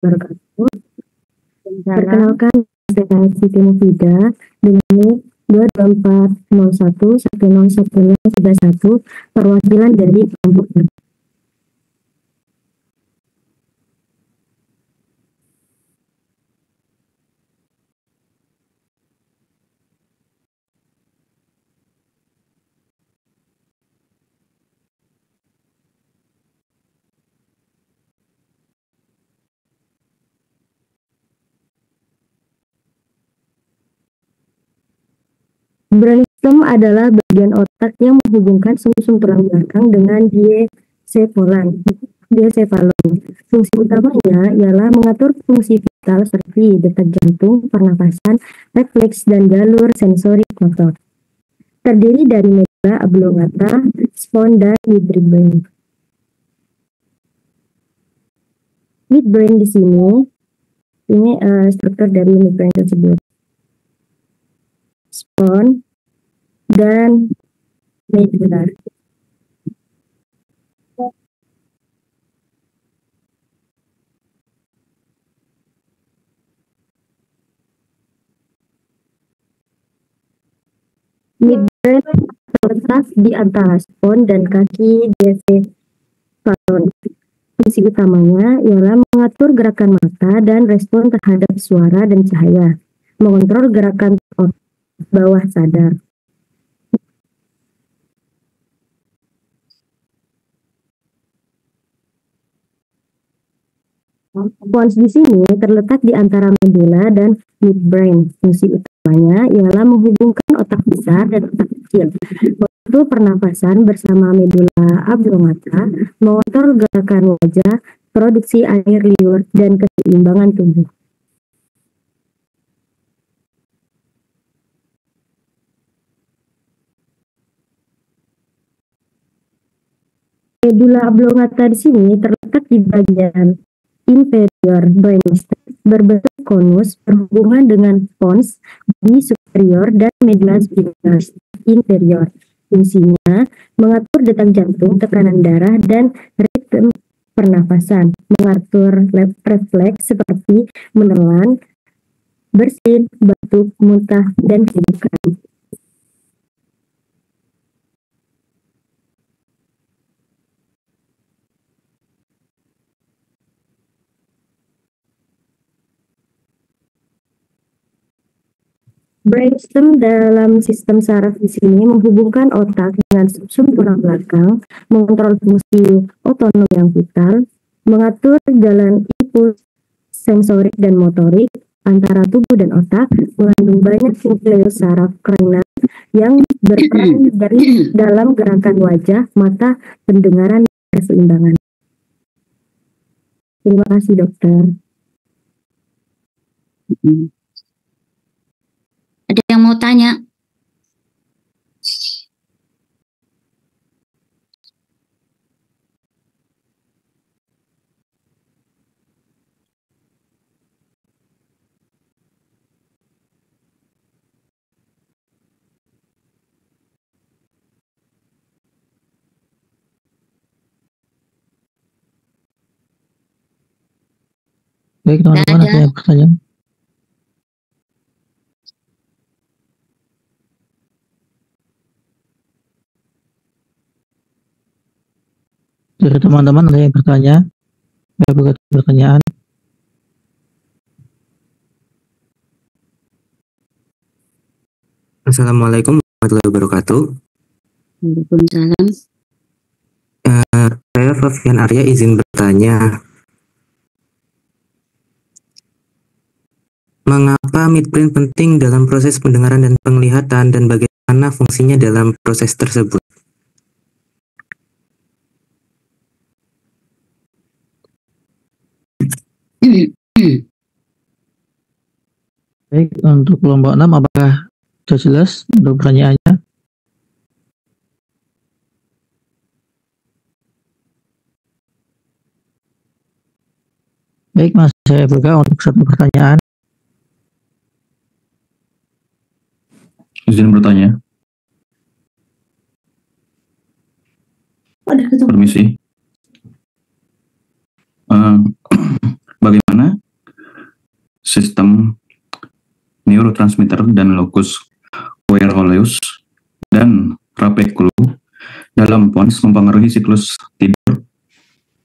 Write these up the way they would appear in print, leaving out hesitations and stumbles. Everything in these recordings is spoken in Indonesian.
wabarakatuh. Perkenalkan, saya Siti Mufida dengan NIK 22401101031 perwakilan dari kelompok B. Brainstem adalah bagian otak yang menghubungkan sumsum tulang belakang dengan diencephalon. Fungsi utamanya ialah mengatur fungsi vital seperti detak jantung, pernapasan, refleks, dan jalur sensorik motor. Terdiri dari medulla oblongata, spons, dan midbrain. Midbrain di sini, ini struktur dari midbrain tersebut. Spons dan medulla. Midbrain terletak di antara spons dan kaki diencephalon. Fungsi utamanya ialah mengatur gerakan mata dan respon terhadap suara dan cahaya, mengontrol gerakan otot bawah sadar. Pons di sini terletak di antara medulla dan midbrain. Fungsi utamanya ialah menghubungkan otak besar dan otak kecil, mengatur pernapasan bersama medulla oblongata, mengontrol gerakan wajah, produksi air liur, dan keseimbangan tubuh. Medulla oblongata di sini terletak di bagian inferior brainstem, berbentuk konus, berhubungan dengan pons di superior dan medulla spinalis inferior. Fungsinya mengatur detak jantung, tekanan darah, dan ritme pernapasan, mengatur refleks seperti menelan, bersin, batuk, muntah, dan hidupkan. Brainstem dalam sistem saraf di sini menghubungkan otak dengan sumsum tulang belakang, mengontrol fungsi otonom yang vital, mengatur jalan impuls sensorik dan motorik antara tubuh dan otak, mengandung banyak nukleus saraf cranial yang berperan dari dalam gerakan wajah, mata, pendengaran, dan keseimbangan. Terima kasih, dokter. Ada yang mau tanya? Baik teman-teman, ada yang bertanya? Dari teman-teman ada yang bertanya? Saya buka pertanyaan. Assalamualaikum warahmatullahi wabarakatuh. Waalaikumsalam. Saya Sofian Arya izin bertanya. Mengapa midbrain penting dalam proses pendengaran dan penglihatan dan bagaimana fungsinya dalam proses tersebut? Baik, untuk kelompok 6 apakah sudah jelas untuk pertanyaannya? Baik, Mas, saya buka untuk satu pertanyaan. Izin bertanya. Permisi. Bagaimana sistem neurotransmitter dan locus coeruleus dan rapekulu dalam pons mempengaruhi siklus tidur,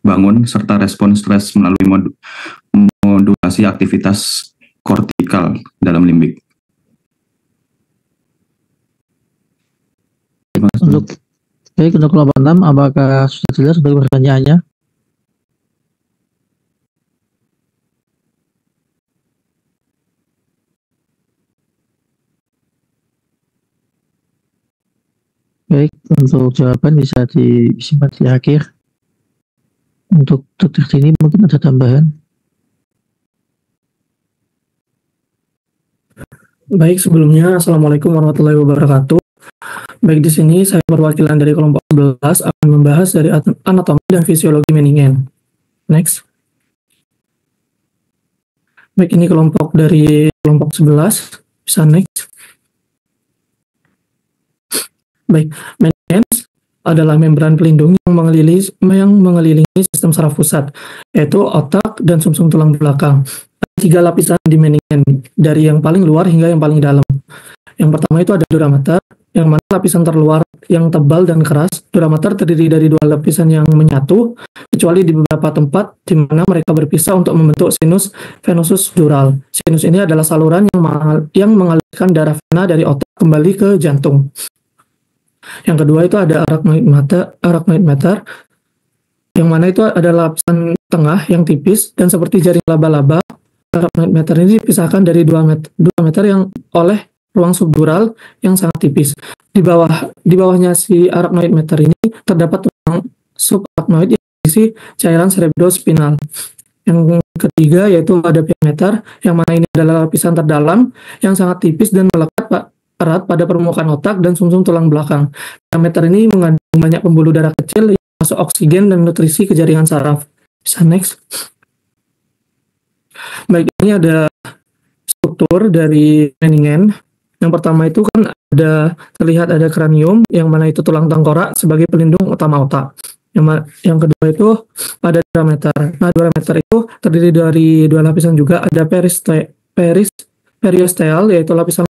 bangun, serta respon stres melalui modulasi aktivitas kortikal dalam limbik. Untuk kelompok 6, apakah sudah jelas untuk pertanyaannya? Baik, untuk jawaban bisa disimpan di akhir. Untuk Dr. Dini mungkin ada tambahan? Baik, sebelumnya Assalamualaikum warahmatullahi wabarakatuh. Baik, di sini saya perwakilan dari kelompok 11 akan membahas dari anatomi dan fisiologi meningen. Next. Baik, ini kelompok 11. Bisa next. Baik, meninges adalah membran pelindung yang mengelilingi sistem saraf pusat, yaitu otak dan sumsum tulang belakang. Ada 3 lapisan di meningen, dari yang paling luar hingga yang paling dalam. Yang pertama itu ada dura mater, yang mana lapisan terluar yang tebal dan keras. Dura mater terdiri dari 2 lapisan yang menyatu, kecuali di beberapa tempat di mana mereka berpisah untuk membentuk sinus venosus dural. Sinus ini adalah saluran yang mengalirkan darah vena dari otak kembali ke jantung. Yang kedua itu ada arachnoid mater, yang mana itu ada lapisan tengah yang tipis dan seperti jaring laba-laba. Arachnoid mater ini dipisahkan dari 2 meter yang oleh ruang subdural yang sangat tipis. Di bawahnya si arachnoid mater ini terdapat ruang subarachnoid yang berisi cairan cerebrospinal. Yang ketiga yaitu ada pia mater, yang mana ini adalah lapisan terdalam yang sangat tipis dan melekat erat pada permukaan otak dan sumsum tulang belakang. Diameter ini mengandung banyak pembuluh darah kecil yang masuk oksigen dan nutrisi ke jaringan saraf. Bisa next. Baik, ini ada struktur dari meningen. Yang pertama itu kan terlihat ada kranium, yang mana itu tulang tengkorak sebagai pelindung utama otak. Yang kedua itu ada dura mater. Nah, dura mater itu terdiri dari 2 lapisan juga. Ada periosteal, yaitu lapisan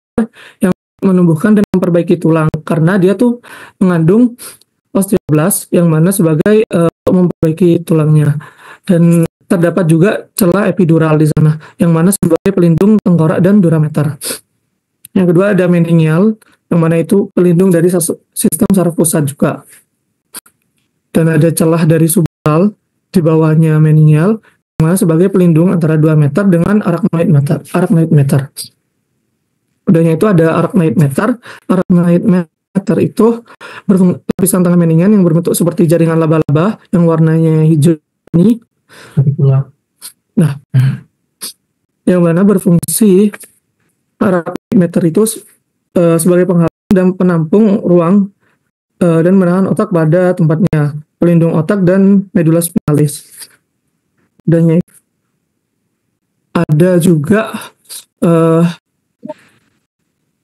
yang menumbuhkan dan memperbaiki tulang, karena dia tuh mengandung osteoblast yang mana sebagai memperbaiki tulangnya. Dan terdapat juga celah epidural di sana, yang mana sebagai pelindung tengkorak dan dura mater. Yang kedua ada meningeal, yang mana itu pelindung dari sistem saraf pusat juga. Dan ada celah dari subdural di bawahnya meningeal, yang mana sebagai pelindung antara 2 meter dengan arachnoid mater. Udahnya itu ada arachnoid mater. Arachnoid mater itu lapisan tengah meningen yang berbentuk seperti jaringan laba-laba yang warnanya hijau ini. Nah, yang mana berfungsi arachnoid mater itu sebagai penghalang dan penampung ruang dan menahan otak pada tempatnya, pelindung otak dan medula spinalis. Dan ada juga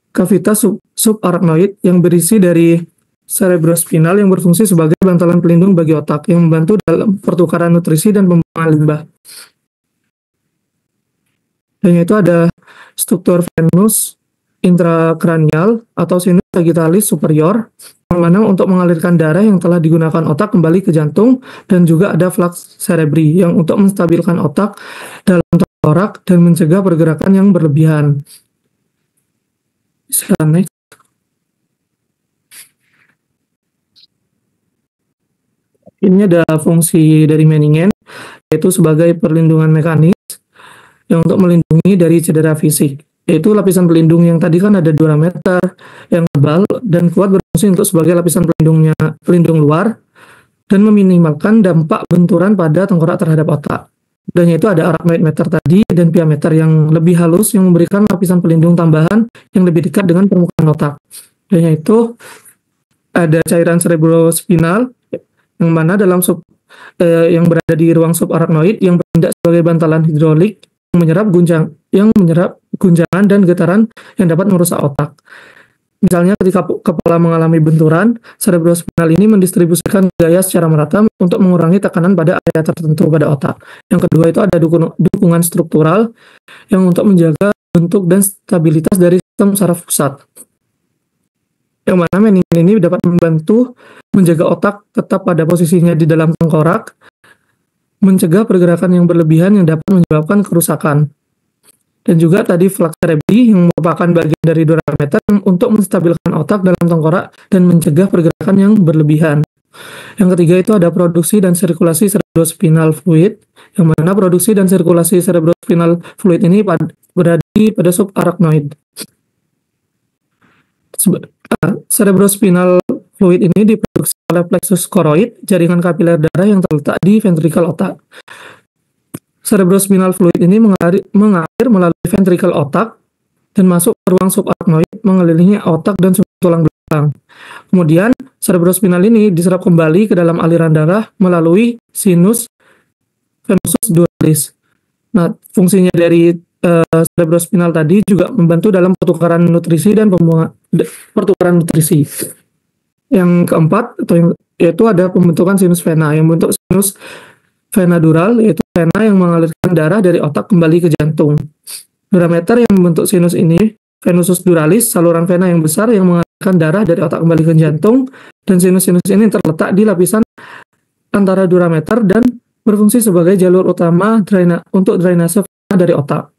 kavitas subarachnoid yang berisi dari cerebrospinal yang berfungsi sebagai bantalan pelindung bagi otak yang membantu dalam pertukaran nutrisi dan pembuangan limbah. Dan itu ada struktur venus intrakranial atau sinus sagittalis superior, yang mana untuk mengalirkan darah yang telah digunakan otak kembali ke jantung, dan juga ada flux cerebri yang untuk menstabilkan otak dalam tengkorak dan mencegah pergerakan yang berlebihan. Bisa next. Ini ada fungsi dari meningen, yaitu sebagai perlindungan mekanis yang untuk melindungi dari cedera fisik, yaitu lapisan pelindung yang tadi kan ada dura mater yang tebal dan kuat berfungsi untuk sebagai lapisan pelindung luar dan meminimalkan dampak benturan pada tengkorak terhadap otak. Dan itu ada arachnoid mater tadi dan pia mater yang lebih halus yang memberikan lapisan pelindung tambahan yang lebih dekat dengan permukaan otak. Dan itu ada cairan cerebrospinal yang mana dalam yang berada di ruang subarachnoid yang bertindak sebagai bantalan hidrolik yang menyerap guncangan dan getaran yang dapat merusak otak. Misalnya ketika kepala mengalami benturan, cerebrospinal ini mendistribusikan gaya secara merata untuk mengurangi tekanan pada area tertentu pada otak. Yang kedua itu ada dukungan struktural yang untuk menjaga bentuk dan stabilitas dari sistem saraf pusat. Yang mana meningen ini dapat membantu menjaga otak tetap pada posisinya di dalam tengkorak, mencegah pergerakan yang berlebihan yang dapat menyebabkan kerusakan. Dan juga tadi flux cerebri yang merupakan bagian dari durameter untuk menstabilkan otak dalam tengkorak dan mencegah pergerakan yang berlebihan. Yang ketiga itu ada produksi dan sirkulasi cerebrospinal fluid, yang mana produksi dan sirkulasi cerebrospinal fluid ini berada pada subarachnoid. Cerebrospinal fluid ini diproduksi oleh plexus choroid, jaringan kapiler darah yang terletak di ventrikel otak. Cerebrospinal fluid ini mengalir melalui ventrikel otak dan masuk ke ruang subarachnoid mengelilingi otak dan tulang belakang. Kemudian cerebrospinal ini diserap kembali ke dalam aliran darah melalui sinus venosus duralis. Nah, fungsinya dari cerebrospinal tadi juga membantu dalam pertukaran nutrisi dan pertukaran nutrisi. Yang keempat yaitu ada pembentukan sinus vena yang membentuk sinus vena dural, yaitu vena yang mengalirkan darah dari otak kembali ke jantung. Durameter yang membentuk sinus ini, venosus duralis, saluran vena yang besar yang mengalirkan darah dari otak kembali ke jantung, dan sinus-sinus ini terletak di lapisan antara durameter dan berfungsi sebagai jalur utama untuk drainase vena dari otak.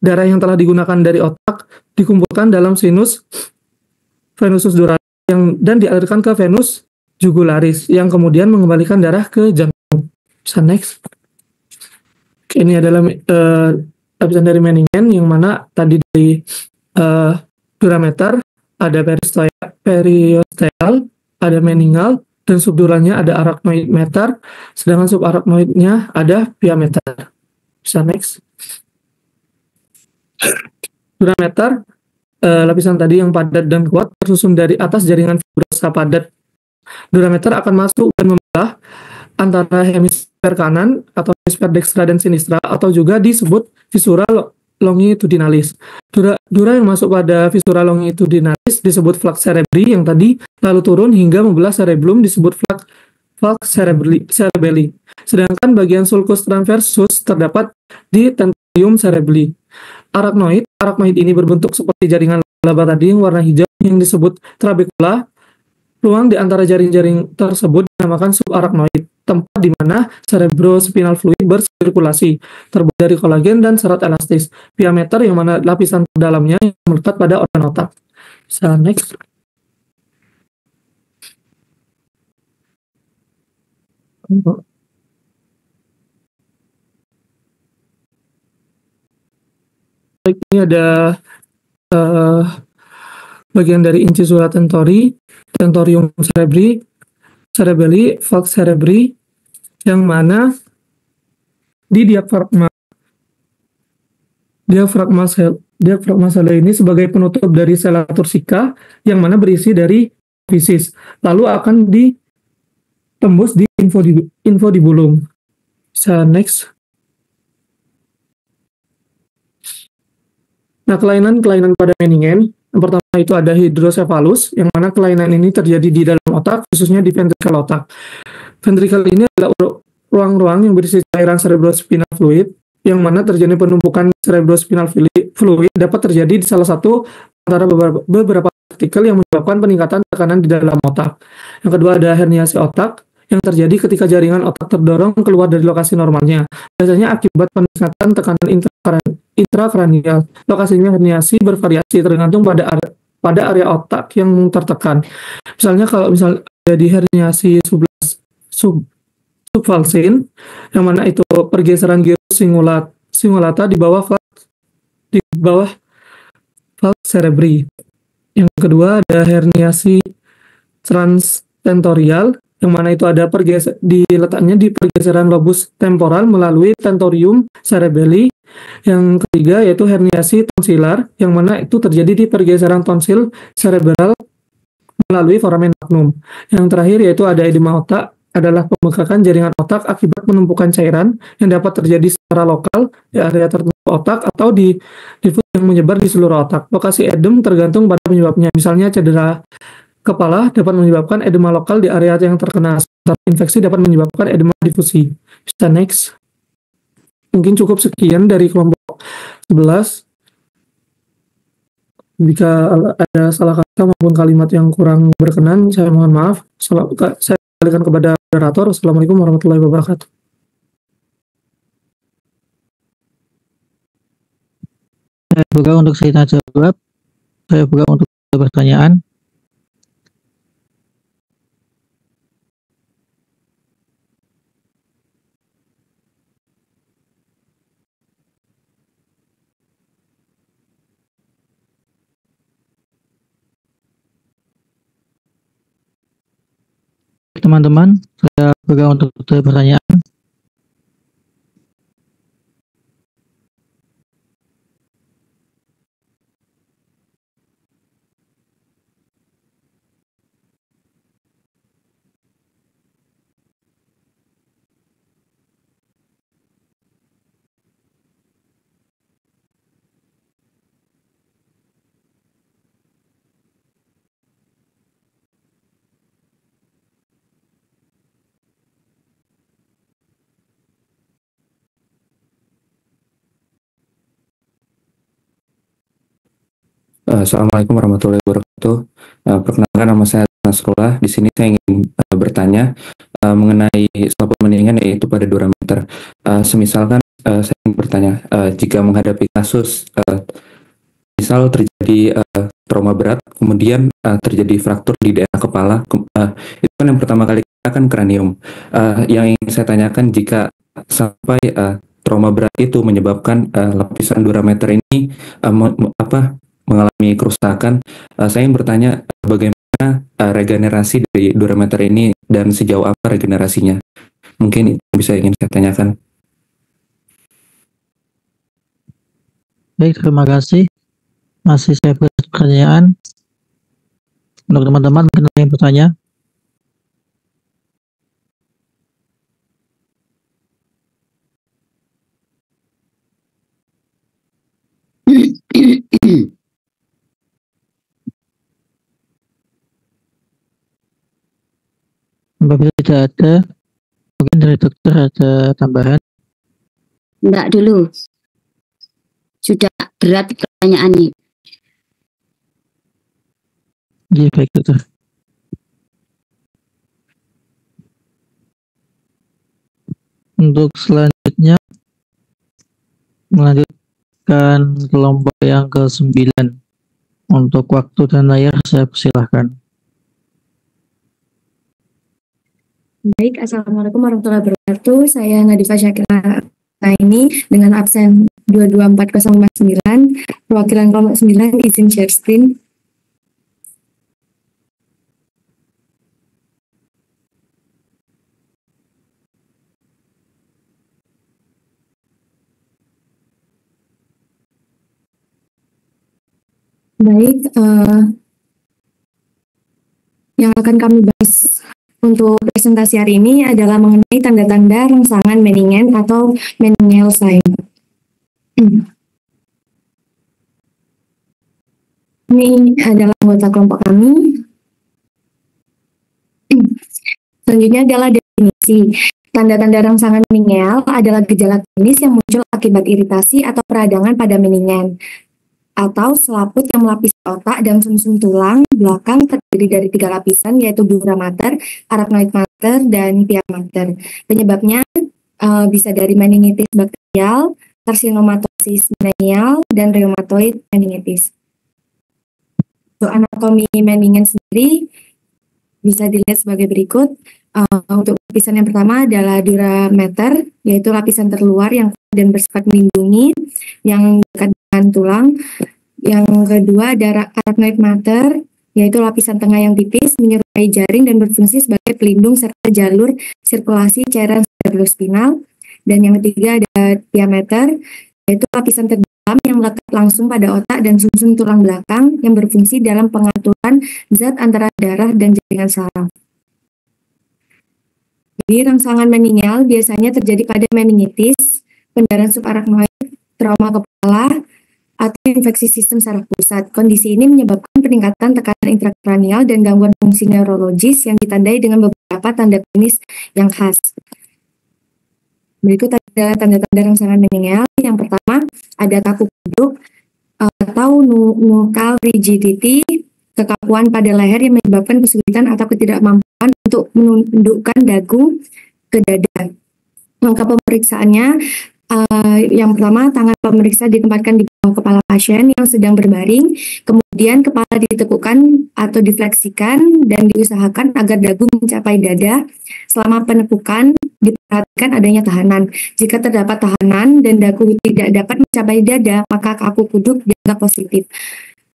Darah yang telah digunakan dari otak dikumpulkan dalam sinus venosus duralis dan dialirkan ke venus jugularis yang kemudian mengembalikan darah ke jantung. Bisa next. Ini adalah lapisan dari meningen yang mana tadi dari durameter ada periosteal, ada meningal, dan subduralnya ada arachnoid meter, sedangkan subarachnoidnya ada pia meter. Bisa next. Durameter lapisan tadi yang padat dan kuat tersusun dari atas jaringan fibrosa padat. Durameter akan masuk dan membelah antara hemisfer kanan atau hemisfer dextra dan sinistra atau juga disebut viscera longitudinalis. Dura yang masuk pada viscera longitudinalis disebut flux cerebri yang tadi lalu turun hingga membelah cerebellum disebut flux cerebelli. Sedangkan bagian sulcus transversus terdapat di tentorium cerebelli. Arachnoid ini berbentuk seperti jaringan laba tadi yang warna hijau yang disebut trabecula. Ruang di antara jaring-jaring tersebut dinamakan subarachnoid, tempat di mana cerebrospinal fluid bersirkulasi, terbuat dari kolagen dan serat elastis. Pia meter yang mana lapisan dalamnya yang melekat pada organ otak. Bisa next. Baik, ini ada bagian dari incisura tentorium cerebelli, flux cerebri, yang mana di diafragma sel ini sebagai penutup dari sela tursika yang mana berisi dari fisis, lalu akan ditembus di infundibulum. Bisa next. Nah, kelainan pada meningen. Yang pertama itu ada hidrosefalus, yang mana kelainan ini terjadi di dalam otak, khususnya di ventrikel otak. Ventrikel ini adalah ruang-ruang yang berisi cairan cerebrospinal fluid, yang mana terjadi penumpukan cerebrospinal fluid dapat terjadi di salah satu antara beberapa partikel yang menyebabkan peningkatan tekanan di dalam otak. Yang kedua ada herniasi otak, yang terjadi ketika jaringan otak terdorong keluar dari lokasi normalnya. Biasanya akibat peningkatan tekanan intrakranial. Lokasinya herniasi bervariasi tergantung pada area otak yang tertekan. Misalnya kalau ada di herniasi subvalsin, yang mana itu pergeseran gyrus singulata di bawah flux cerebri. Yang kedua ada herniasi transtentorial, yang mana itu ada letaknya di pergeseran lobus temporal melalui tentorium cerebelli. Yang ketiga yaitu herniasi tonsilar, yang mana itu terjadi di pergeseran tonsil cerebral melalui foramen magnum. Yang terakhir yaitu ada edema otak, adalah pembengkakan jaringan otak akibat penumpukan cairan yang dapat terjadi secara lokal di area tertentu otak atau di difus yang menyebar di seluruh otak. Lokasi edem tergantung pada penyebabnya. Misalnya cedera kepala dapat menyebabkan edema lokal di area yang terkena. Infeksi dapat menyebabkan edema difusi. Bisa next. Mungkin cukup sekian dari kelompok 11. Jika ada salah kata maupun kalimat yang kurang berkenan, saya mohon maaf. Saya kembalikan kepada moderator. Assalamualaikum warahmatullahi wabarakatuh. Saya buka untuk tanya jawab. Saya buka untuk pertanyaan. Teman-teman, saya buka untuk pertanyaan. Assalamualaikum warahmatullahi wabarakatuh. Perkenalkan, nama saya Nasrullah. Di sini saya ingin bertanya mengenai suatu mendingan, yaitu pada durameter. Semisalkan saya ingin bertanya, jika menghadapi kasus misal terjadi trauma berat, kemudian terjadi fraktur di daerah kepala, itu kan yang pertama kali kita akan kranium. Yang ingin saya tanyakan, jika sampai trauma berat itu menyebabkan lapisan durameter ini mengalami kerusakan, saya ingin bertanya bagaimana regenerasi dari durameter ini dan sejauh apa regenerasinya. Mungkin itu bisa ingin saya tanyakan. Baik, terima kasih. Masih saya beri pertanyaan. Untuk teman-teman, mungkin ada yang bertanya. Apabila tidak ada, mungkin dari dokter ada tambahan. Enggak dulu. Sudah berat pertanyaannya. Iya, baik dokter. Untuk selanjutnya, melanjutkan kelompok yang ke-9. Untuk waktu dan layar, saya persilahkan. Baik, Assalamualaikum warahmatullahi wabarakatuh. Saya Nadifa Syakira ini dengan absen 224059, perwakilan kelompok 9, izin share screen. Baik, yang akan kami bahas untuk presentasi hari ini adalah mengenai tanda-tanda rangsangan meningen atau meningeal sign. Ini adalah anggota kelompok kami. Selanjutnya adalah definisi. Tanda-tanda rangsangan meningeal adalah gejala klinis yang muncul akibat iritasi atau peradangan pada meningen atau selaput yang melapisi otak dan sumsum tulang belakang terdiri dari 3 lapisan, yaitu dura mater, arachnoid mater, dan pia mater. Penyebabnya bisa dari meningitis bakterial, carcinomatosis meningeal, dan rheumatoid meningitis. Untuk anatomi meningen sendiri bisa dilihat sebagai berikut. Untuk lapisan yang pertama adalah dura mater, yaitu lapisan terluar yang kuat dan bersifat melindungi yang dekat dengan tulang. Yang kedua ada arachnoid mater, yaitu lapisan tengah yang tipis menyerupai jaring dan berfungsi sebagai pelindung serta jalur sirkulasi cairan cerebrospinal. Dan yang ketiga ada pia mater, yaitu lapisan terdalam yang melekat langsung pada otak dan sumsum tulang belakang yang berfungsi dalam pengaturan zat antara darah dan jaringan saraf. Jadi rangsangan meningeal biasanya terjadi pada meningitis, pendarahan subarachnoid, trauma kepala, atau infeksi sistem saraf pusat. Kondisi ini menyebabkan peningkatan tekanan intrakranial dan gangguan fungsi neurologis yang ditandai dengan beberapa tanda klinis yang khas. Berikut ada tanda-tanda rangsangan meningeal. Yang pertama, ada kaku kuduk atau nuchal rigidity, kekakuan pada leher yang menyebabkan kesulitan atau ketidakmampuan untuk menundukkan dagu ke dada. Langkah pemeriksaannya, yang pertama, tangan pemeriksa ditempatkan di bawah kepala pasien yang sedang berbaring, kemudian kepala ditekukkan atau difleksikan dan diusahakan agar dagu mencapai dada. Selama penekukan, diperhatikan adanya tahanan. Jika terdapat tahanan dan dagu tidak dapat mencapai dada, maka kaku kuduk dianggap positif.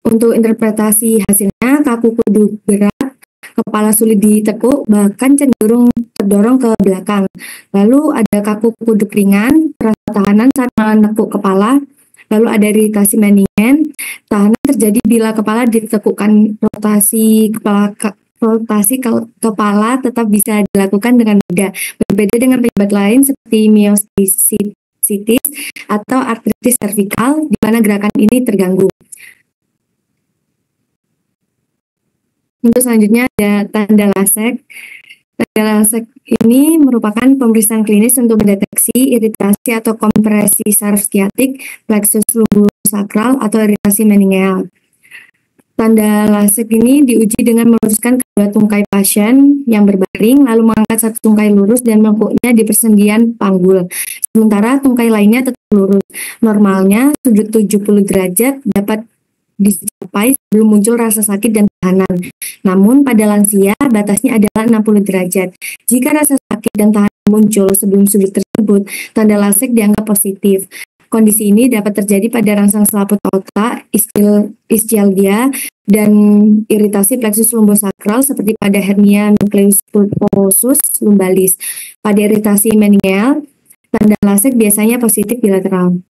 Untuk interpretasi hasilnya, kaku kuduk berat, kepala sulit ditekuk, bahkan cenderung terdorong ke belakang. Lalu ada kaku kuduk ringan, rasa tahanan saat menekuk kepala. Lalu ada iritasi meningen. Tahanan terjadi bila kepala ditekukkan. Rotasi kepala tetap bisa dilakukan dengan mudah. Berbeda dengan penyebab lain seperti myositis atau artritis servikal, di mana gerakan ini terganggu. Untuk selanjutnya ada tanda LASEK. Tanda LASEK ini merupakan pemeriksaan klinis untuk mendeteksi iritasi atau kompresi saraf skiatik, plexus lumbosakral, atau iritasi meningeal. Tanda LASEK ini diuji dengan meluruskan kedua tungkai pasien yang berbaring, lalu mengangkat satu tungkai lurus dan melengkuknya di persendian panggul. Sementara tungkai lainnya tetap lurus. Normalnya sudut 70 derajat dapat dicapai sebelum muncul rasa sakit dan tahanan. Namun pada lansia batasnya adalah 60 derajat. Jika rasa sakit dan tahanan muncul sebelum sudut tersebut, tanda LASEK dianggap positif. Kondisi ini dapat terjadi pada rangsang selaput otak, ischialgia, dan iritasi plexus lumbosakral seperti pada hernia nucleus pulposus lumbalis. Pada iritasi meningeal, tanda LASEK biasanya positif bilateral.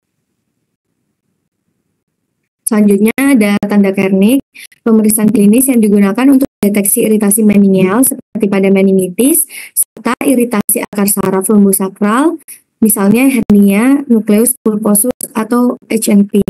Selanjutnya ada tanda Kernig, pemeriksaan klinis yang digunakan untuk deteksi iritasi meningeal seperti pada meningitis, serta iritasi akar saraf lumbosakral, misalnya hernia nucleus pulposus atau HNP.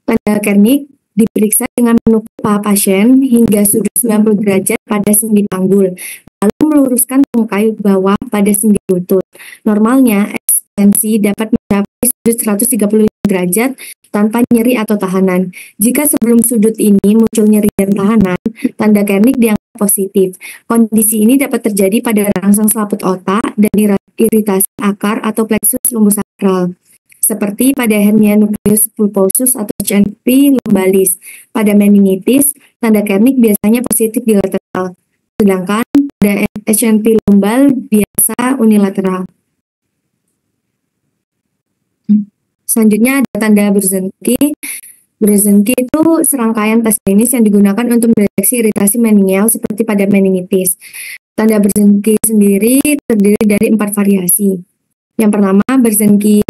Tanda Kernig diperiksa dengan menukuk paha pasien hingga sudut 90 derajat pada sendi panggul, lalu meluruskan tungkai bawah pada sendi lutut. Normalnya ekstensi dapat mencapai sudut 135 derajat tanpa nyeri atau tahanan. Jika sebelum sudut ini muncul nyeri dan tahanan, tanda Kernig dianggap positif. Kondisi ini dapat terjadi pada rangsang selaput otak dan iritasi akar atau plexus lumbosakral, seperti pada hernia nucleus pulposus atau HNP lumbalis. Pada meningitis, tanda Kernig biasanya positif bilateral, sedangkan pada HNP lumbal biasa unilateral. Selanjutnya ada tanda Brzezinski. Brzezinski itu serangkaian tes klinis yang digunakan untuk mendeteksi iritasi meningeal seperti pada meningitis. Tanda Brzezinski sendiri terdiri dari 4 variasi. Yang pertama, Brzezinski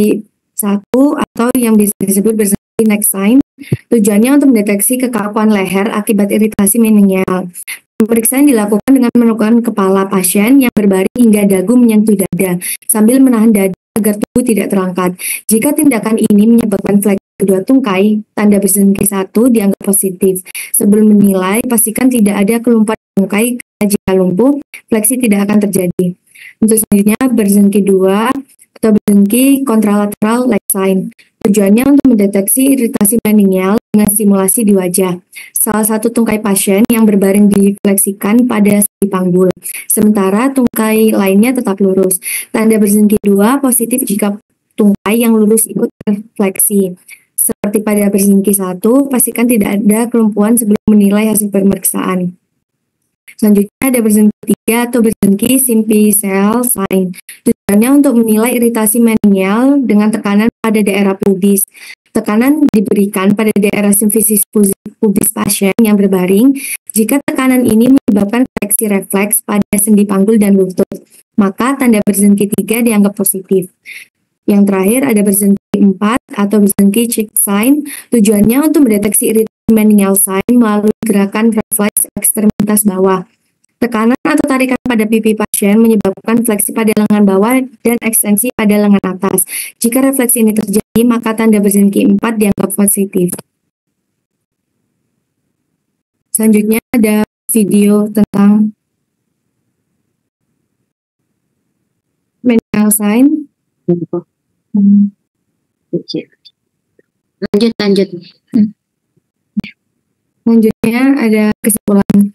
1 atau yang bisa disebut Brzezinski neck sign. Tujuannya untuk mendeteksi kekakuan leher akibat iritasi meningeal. Pemeriksaan dilakukan dengan menundukkan kepala pasien yang berbaring hingga dagu menyentuh dada sambil menahan dada agar tubuh tidak terangkat. Jika tindakan ini menyebabkan fleksi kedua tungkai, tanda Brzezinski 1 dianggap positif. Sebelum menilai, pastikan tidak ada kelumpuhan tungkai, karena jika lumpuh, fleksi tidak akan terjadi. Untuk selanjutnya, Brzezinski 2 atau Brzezinski contralateral leg sign. Tujuannya untuk mendeteksi iritasi meningeal dengan stimulasi di wajah. Salah satu tungkai pasien yang berbaring difleksikan pada sendi panggul, sementara tungkai lainnya tetap lurus. Tanda Brzezinski 2 positif jika tungkai yang lurus ikut terfleksi. Seperti pada Brzezinski 1, pastikan tidak ada kelumpuhan sebelum menilai hasil pemeriksaan. Selanjutnya ada Brzezinski 3 atau Brzezinski symphyseal sign. Tujuannya untuk menilai iritasi meningeal dengan tekanan pada daerah pubis. Tekanan diberikan pada daerah simfisis pubis pasien yang berbaring. Jika tekanan ini menyebabkan fleksi refleks pada sendi panggul dan lutut, maka tanda Brzezinski 3 dianggap positif. Yang terakhir ada Brzezinski 4 atau Brzezinski cheek sign. Tujuannya untuk mendeteksi iritasi meningeal sign melalui gerakan refleks ekstremitas bawah. Tekanan atau tarikan pada pipi pasien menyebabkan fleksi pada lengan bawah dan ekstensi pada lengan atas. Jika refleksi ini terjadi, maka tanda bersegi 4 dianggap positif. Selanjutnya ada video tentang menial sign. Lanjut. Selanjutnya ada kesimpulan.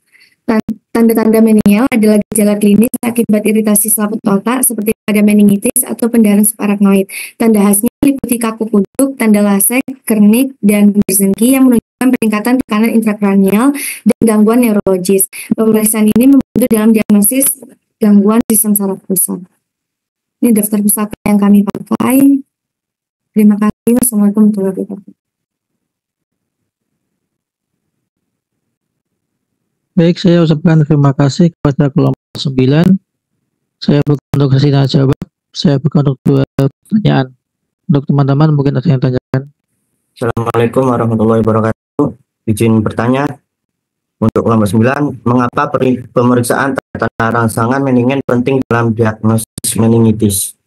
Tanda-tanda menial adalah gejala klinis akibat iritasi selaput otak seperti pada meningitis atau pendarahan subarachnoid. Tanda khasnya meliputi kaku kuduk, tanda lasek, kernik, dan bersengki yang menunjukkan peningkatan tekanan intrakranial dan gangguan neurologis. Pemeriksaan ini membantu dalam diagnosis gangguan sistem saraf pusat. Ini daftar pusaka yang kami pakai. Terima kasih. Wassalamualaikum warahmatullahi wabarakatuh. Baik, saya ucapkan terima kasih kepada kelompok 9. Saya buka untuk sesi tanya jawab. Saya buka untuk 2 pertanyaan. Untuk teman-teman mungkin ada yang tanyakan. Assalamualaikum warahmatullahi wabarakatuh. Izin bertanya untuk kelompok 9, mengapa pemeriksaan tanda rangsangan meningen penting dalam diagnosis meningitis?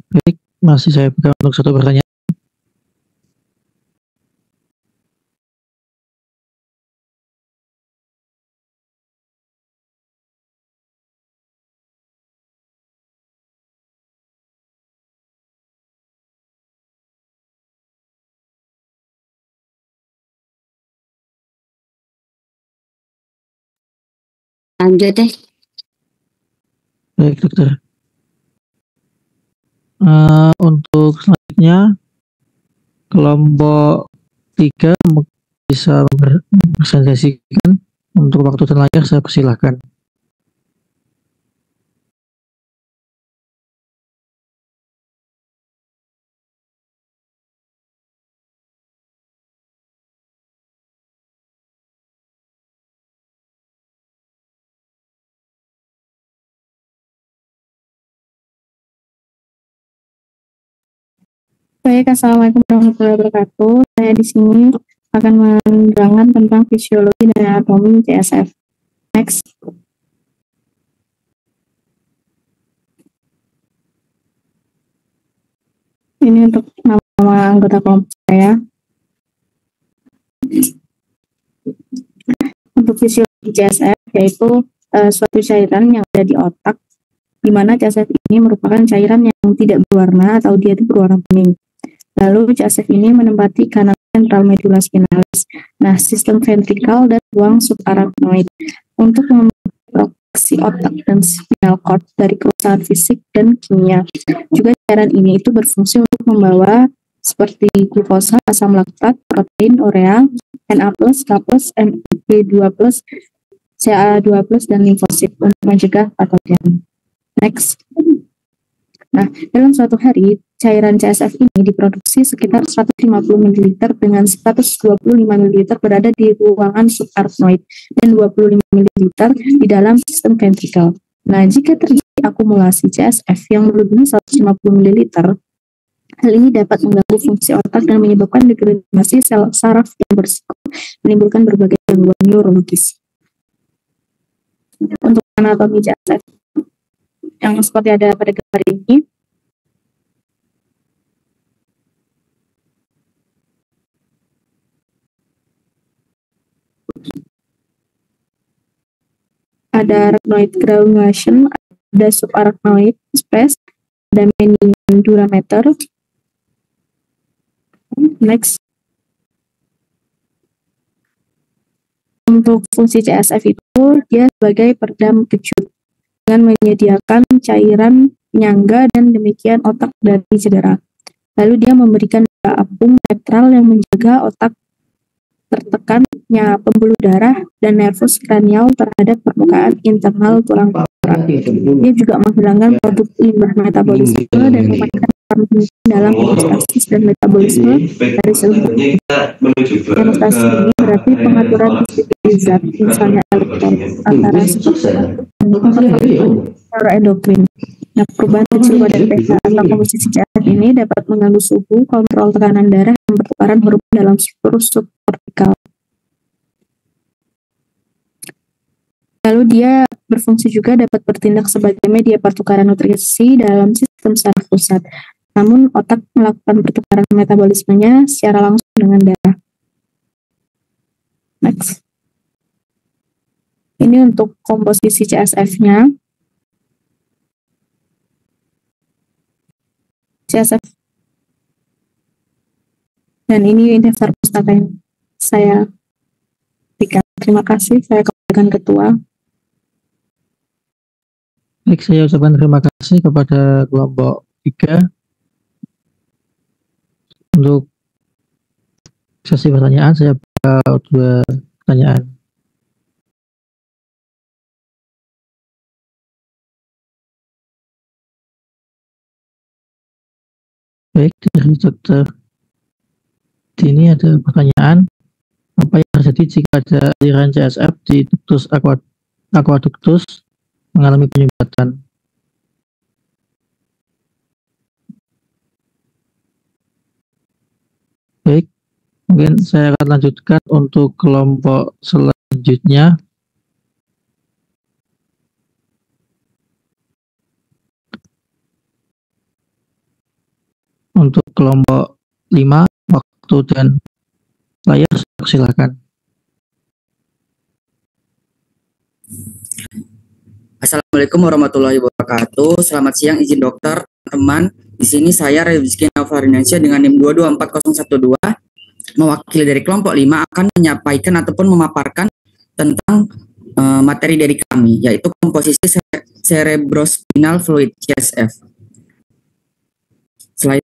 Baik, masih saya buka untuk 1 pertanyaan. Lanjut deh. Baik, dokter. Untuk selanjutnya, kelompok 3 bisa presentasikan. Untuk waktu dan layar saya persilahkan. Baik, Assalamualaikum warahmatullahi wabarakatuh. Saya di sini akan menerangkan tentang fisiologi dan anatomi CSF. Next. Ini untuk nama anggota kelompok saya. Untuk fisiologi CSF yaitu suatu cairan yang ada di otak, di mana CSF ini merupakan cairan yang tidak berwarna atau dia itu berwarna kuning. Lalu CSF ini menempati kanal sentral medula spinalis, nah sistem ventrikal dan ruang subarachnoid untuk memproteksi otak dan spinal cord dari kerusakan fisik dan kimia. Juga cairan ini itu berfungsi untuk membawa seperti glukosa, asam laktat, protein, urea, Na+, K+, Mg2+, Ca2+, dan limfosit untuk mencegah patogen. Next. Nah, dalam suatu hari, cairan CSF ini diproduksi sekitar 150 ml dengan 125 ml berada di ruangan subarachnoid dan 25 ml di dalam sistem ventrikal. Nah, jika terjadi akumulasi CSF yang melebihi 150 ml, hal ini dapat mengganggu fungsi otak dan menyebabkan degradasi sel saraf yang berisiko menimbulkan berbagai gangguan neurologis. Untuk anatomi CSF yang seperti ada pada gambar ini, ada arachnoid granulation, ada subarachnoid space, ada meningeal durameter. Next. Untuk fungsi CSF itu dia sebagai peredam kejut dengan menyediakan cairan penyangga dan demikian otak dari cedera. Lalu dia memberikan daya apung netral yang menjaga otak tertekannya pembuluh darah dan nervus kranial terhadap permukaan internal tulang belakang. Dia juga menghilangkan produk limbah metabolisme dan memainkan peran penting dalam homeostasis dan metabolisme dari seluruh tubuh. Homeostasis ini berarti pengaturan distribusi zat, misalnya elektron, antara neuroendokrin. Nah, perubahan kecil pada pH atau komposisi CSF ini dapat mengganggu suhu, kontrol tekanan darah, dan pertukaran hormon dalam struktur subkortikal. Lalu dia berfungsi juga dapat bertindak sebagai media pertukaran nutrisi dalam sistem saraf pusat. Namun otak melakukan pertukaran metabolismenya secara langsung dengan darah. Next. Ini untuk komposisi CSF-nya. CSF. Dan ini daftar pustaka yang saya berikan. Terima kasih, saya kepada ketua. Baik, saya ucapkan terima kasih kepada kelompok 3 untuk sesi pertanyaan. Saya buka 2 pertanyaan. Baik, dari Dr. Dini ada pertanyaan. Apa yang terjadi jika ada aliran CSF di ductus aqueductus mengalami penyumbatan? Baik, mungkin saya akan lanjutkan untuk kelompok selanjutnya. Untuk kelompok 5, waktu dan layar, silakan. Assalamualaikum warahmatullahi wabarakatuh. Selamat siang, izin dokter, teman. Di sini saya Rizky Navarinansyah dengan NIM 224012 mewakili dari kelompok 5 akan menyampaikan ataupun memaparkan tentang materi dari kami, yaitu komposisi cerebrospinal fluid CSF. Slide.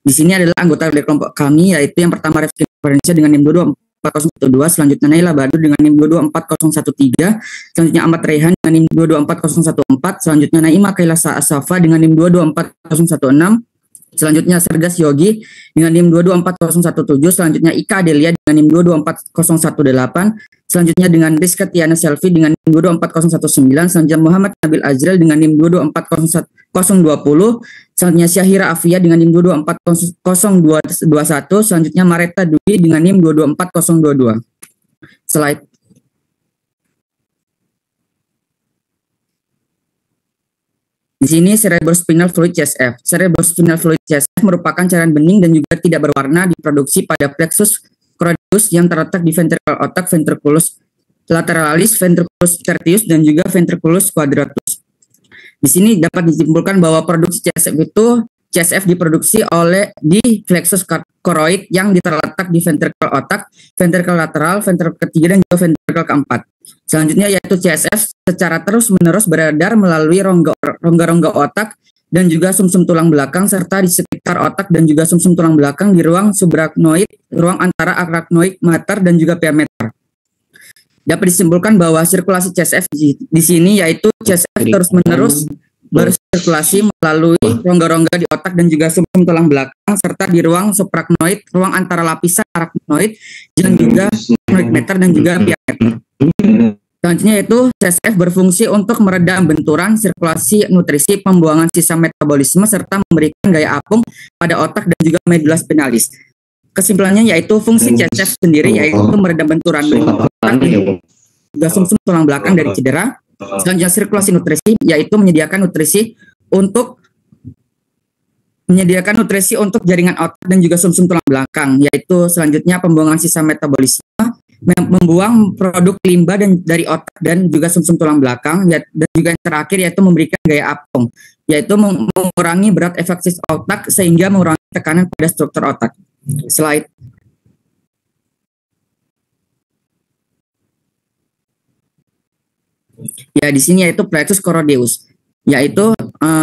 Di sini adalah anggota dari kelompok kami, yaitu yang pertama Rizky Navarinansyah dengan NIM 224012, selanjutnya Naila Badur dengan NIM 224013, selanjutnya Ahmad Rehan dengan NIM 224014, selanjutnya Naima Kailasa Asafa dengan NIM 224016, selanjutnya Sergas Yogi dengan NIM 224017, selanjutnya Ika Adelia dengan NIM 224018, selanjutnya dengan Rizka Tiana Selvi dengan NIM 22419, selanjutnya Muhammad Nabil Azril dengan NIM 224020, selanjutnya Syahira Afia dengan NIM 224021, selanjutnya Mareta Dwi dengan NIM 224022. Slide. Di sini cerebrospinal fluid CSF. Cerebrospinal fluid CSF merupakan cairan bening dan juga tidak berwarna, diproduksi pada plexus choroideus yang terletak di ventrikel otak, ventriculus lateralis, ventriculus tertius, dan juga ventriculus quadratus. Di sini dapat disimpulkan bahwa produksi CSF diproduksi di plexus choroid yang terletak di ventrikel otak, ventrikel lateral, ventrikel ketiga, dan juga ventrikel keempat. Selanjutnya yaitu CSF secara terus-menerus beredar melalui rongga-rongga otak dan juga sumsum tulang belakang serta di sekitar otak dan juga sumsum tulang belakang di ruang subarachnoid, ruang antara arachnoid mater dan juga pia mater. Dapat disimpulkan bahwa sirkulasi CSF di sini yaitu CSF terus-menerus bersirkulasi melalui rongga-rongga di otak dan juga sumsum tulang belakang serta di ruang subarachnoid, ruang antara lapisan arachnoid dan juga arachnoid mater dan juga pia mater. Selanjutnya yaitu CSF berfungsi untuk meredam benturan, sirkulasi nutrisi, pembuangan sisa metabolisme, serta memberikan gaya apung pada otak dan juga medula spinalis. Kesimpulannya yaitu fungsi CSF sendiri yaitu meredam benturan otak dan juga sumsum tulang belakang dari cedera. Selanjutnya sirkulasi nutrisi yaitu menyediakan nutrisi untuk jaringan otak dan juga sumsum tulang belakang, yaitu selanjutnya pembuangan sisa metabolisme, membuang produk limbah dari otak dan juga sumsum tulang belakang, dan juga yang terakhir yaitu memberikan gaya apung, yaitu mengurangi berat efektif otak sehingga mengurangi tekanan pada struktur otak. Slide. Ya, di sini yaitu plexus choroideus, yaitu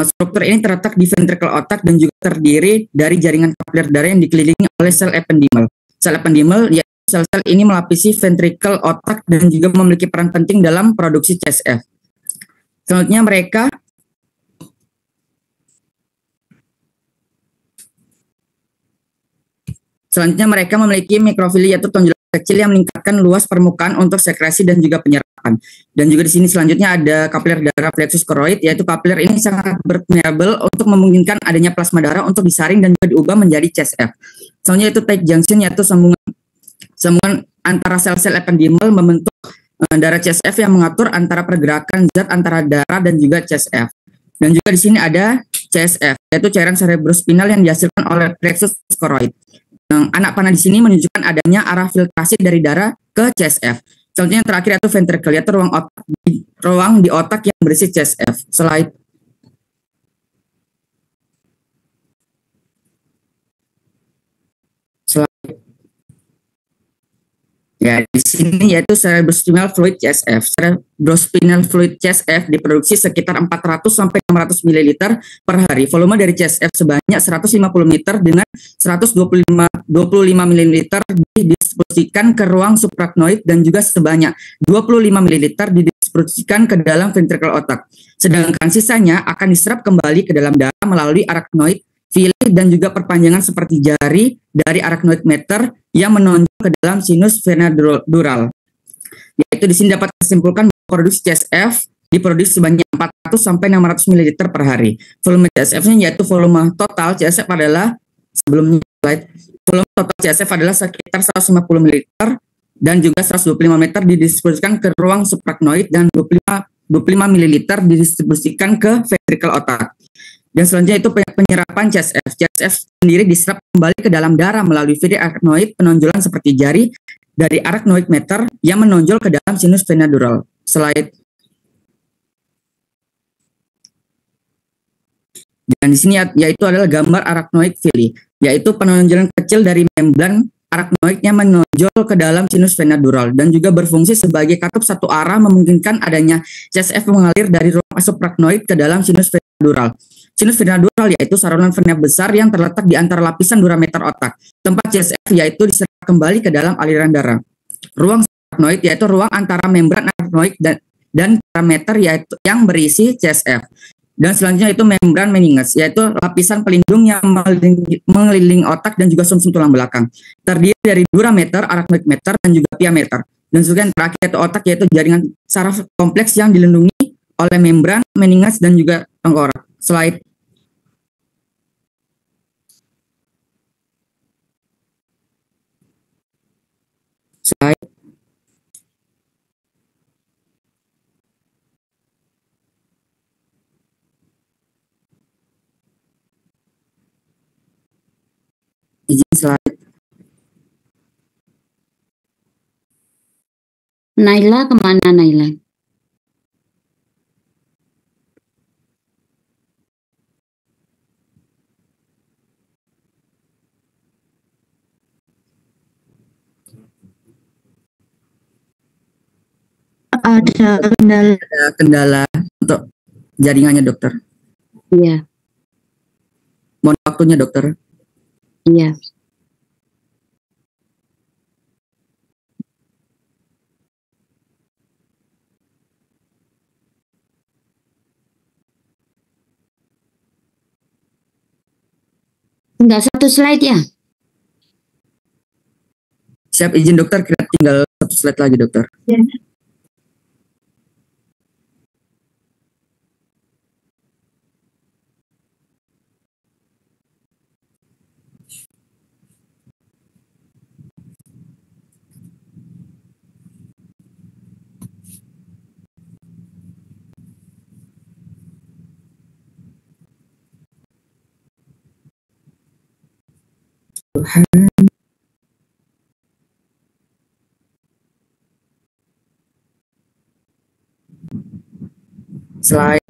struktur ini terletak di ventrikel otak dan juga terdiri dari jaringan kapiler darah yang dikelilingi oleh sel ependimal. Sel ependimal yaitu sel-sel ini melapisi ventrikel otak dan juga memiliki peran penting dalam produksi CSF. Selanjutnya mereka memiliki mikrofili yaitu tonjolan kecil yang meningkatkan luas permukaan untuk sekresi dan juga penyerapan. Dan juga di sini selanjutnya ada kapiler darah plexus koroid, yaitu kapiler ini sangat permeabel untuk memungkinkan adanya plasma darah untuk disaring dan juga diubah menjadi CSF. Selanjutnya itu tight junction, yaitu sambungan antara sel-sel ependimal membentuk darah CSF yang mengatur antara pergerakan zat antara darah dan juga CSF. Dan juga di sini ada CSF, yaitu cairan cerebrospinal yang dihasilkan oleh plexus koroid. Anak panah di sini menunjukkan adanya arah filtrasi dari darah ke CSF. Selanjutnya yang terakhir itu ventricle, yaitu ruang di otak yang berisi CSF. Slide. Ya, di sini yaitu cerebrospinal fluid CSF. Cerebrospinal fluid CSF diproduksi sekitar 400 sampai 600 ml per hari. Volume dari CSF sebanyak 150 liter dengan 125 ml didistribusikan ke ruang suprachnoid dan juga sebanyak 25 ml didistribusikan ke dalam ventricle otak. Sedangkan sisanya akan diserap kembali ke dalam darah melalui arachnoid, villi, dan juga perpanjangan seperti jari dari arachnoid meter yang menonjol ke dalam sinus vena dural. Yaitu di sini dapat disimpulkan bahwa produksi CSF diproduksi sebanyak 400 sampai 600 ml per hari. Volume CSF-nya yaitu volume total CSF adalah volume total CSF adalah sekitar 150 ml dan juga 125 meter didistribusikan ke ruang suprachnoid dan 25 ml didistribusikan ke ventricle otak. Dan selanjutnya itu penyerapan CSF. CSF sendiri diserap kembali ke dalam darah melalui villi arachnoid, penonjolan seperti jari dari arachnoid meter yang menonjol ke dalam sinus vena dural. Slide. Dan di sini yaitu adalah gambar arachnoid villi, yaitu penonjolan kecil dari membran arachnoid yang menonjol ke dalam sinus vena dural dan juga berfungsi sebagai katup satu arah memungkinkan adanya CSF mengalir dari ruang suprachnoid ke dalam sinus vena dural. Sinus vena dural yaitu saluran vena besar yang terletak di antara lapisan durameter otak. Tempat CSF yaitu diserap kembali ke dalam aliran darah. Ruang suprachnoid yaitu ruang antara membran arachnoid dan parameter yaitu yang berisi CSF. Dan selanjutnya itu membran meninges, yaitu lapisan pelindung yang mengelilingi otak dan juga sumsum tulang belakang. Terdiri dari durameter, arachnoid meter, dan juga pia meter. Dan juga yang terakhir yaitu otak, yaitu jaringan saraf kompleks yang dilindungi oleh membran meninges dan juga tengkorak. Slide. Slide. Izin slide. Naila kemana Naila? Ada kendala untuk jaringannya dokter. Iya. Mohon waktunya dokter. Iya. Enggak satu slide ya? Siap, izin dokter, kira tinggal satu slide lagi dokter. Ya. Tuhan. Slide.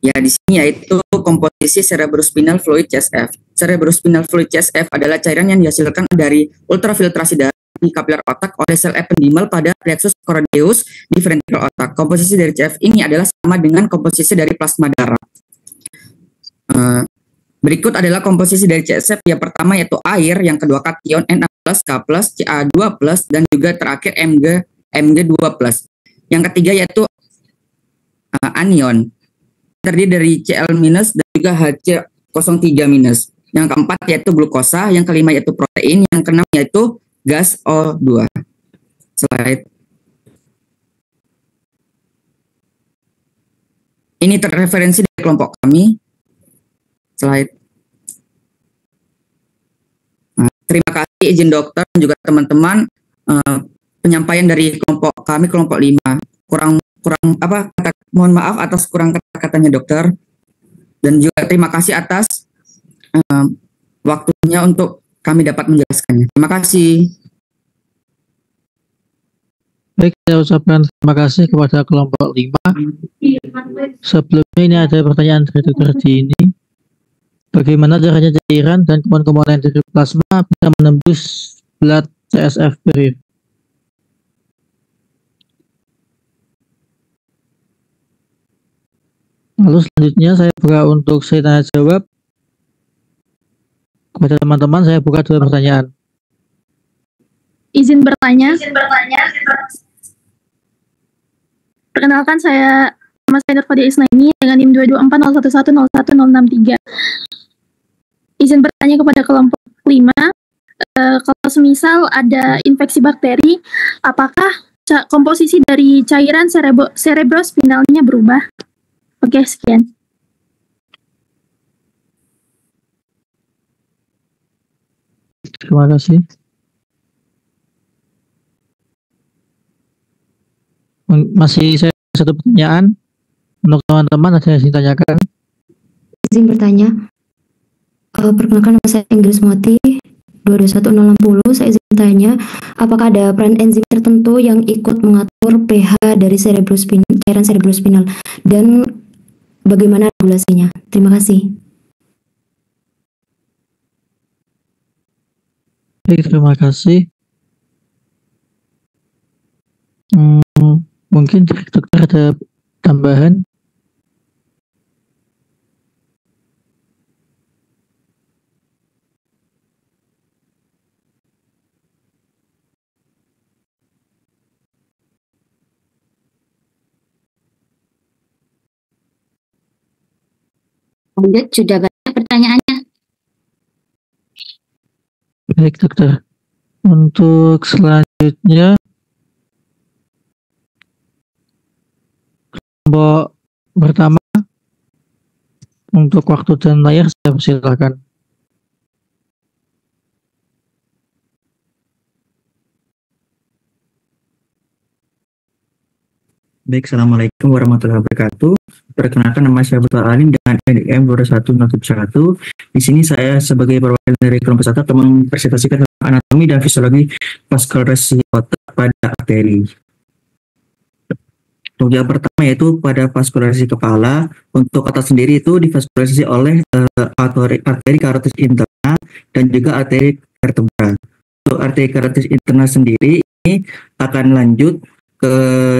Ya, di sini yaitu komposisi cerebrospinal fluid CSF. Cerebrospinal fluid CSF adalah cairan yang dihasilkan dari ultrafiltrasi darah di kapiler otak oleh sel ependimal pada plexus choroideus di ventricle otak. Komposisi dari CSF ini adalah sama dengan komposisi dari plasma darah. Berikut adalah komposisi dari CSF. Yang pertama yaitu air, yang kedua kation Na+, K+, Ca2+, dan juga terakhir Mg2+. Yang ketiga yaitu anion, terdiri dari Cl- dan juga Hc03-. Yang keempat yaitu glukosa, yang kelima yaitu protein, yang keenam yaitu gas O2. Slide. Ini terreferensi dari kelompok kami. Slide. Nah, terima kasih izin dokter dan juga teman-teman, penyampaian dari kelompok kami, kelompok 5. Mohon maaf atas kurang kata-katanya dokter. Dan juga terima kasih atas waktunya untuk kami dapat menjelaskannya. Terima kasih. Baik, saya ucapkan terima kasih kepada kelompok 5. Sebelumnya ini ada pertanyaan dari Dr. Dini. Bagaimana caranya cairan dan komponen dari plasma bisa menembus blood CSF barrier? Lalu selanjutnya saya buka untuk saya tanya jawab. Kepada teman-teman saya buka 2 pertanyaan. Izin bertanya. Perkenalkan, nama saya Nurfadia Isnaini dengan NIM 22401101063. Izin bertanya kepada kelompok 5, kalau semisal ada infeksi bakteri, apakah komposisi dari cairan cerebrospinalnya berubah? Oke, sekian. Terima kasih. Masih saya satu pertanyaan untuk teman-teman, ada yang ditanyakan? Izin bertanya. Perkenalkan, nama saya Inggris Moti 221060. Saya izin bertanya, apakah ada peran enzim tertentu yang ikut mengatur pH dari cairan cerebrospinal dan bagaimana regulasinya? Terima kasih. Baik, terima kasih. Mungkin dokter ada tambahan? Lanjut, sudah banyak pertanyaannya. Baik, dokter. Untuk selanjutnya, kelompok pertama, untuk waktu dan layar saya persilakan. Baik, Assalamualaikum warahmatullahi wabarakatuh. Perkenalkan, nama saya Abdul Alim dengan NIM 21071. Di sini saya sebagai perwakilan dari kelompok 1 akan mempresentasikan tentang anatomi dan fisiologi vaskulasi otak pada arteri. Untuk yang pertama yaitu pada vaskulasi kepala. Untuk otak sendiri itu divaskulasi oleh arteri karotis interna dan juga arteri vertebra. Untuk arteri karotis interna sendiri ini akan lanjut ke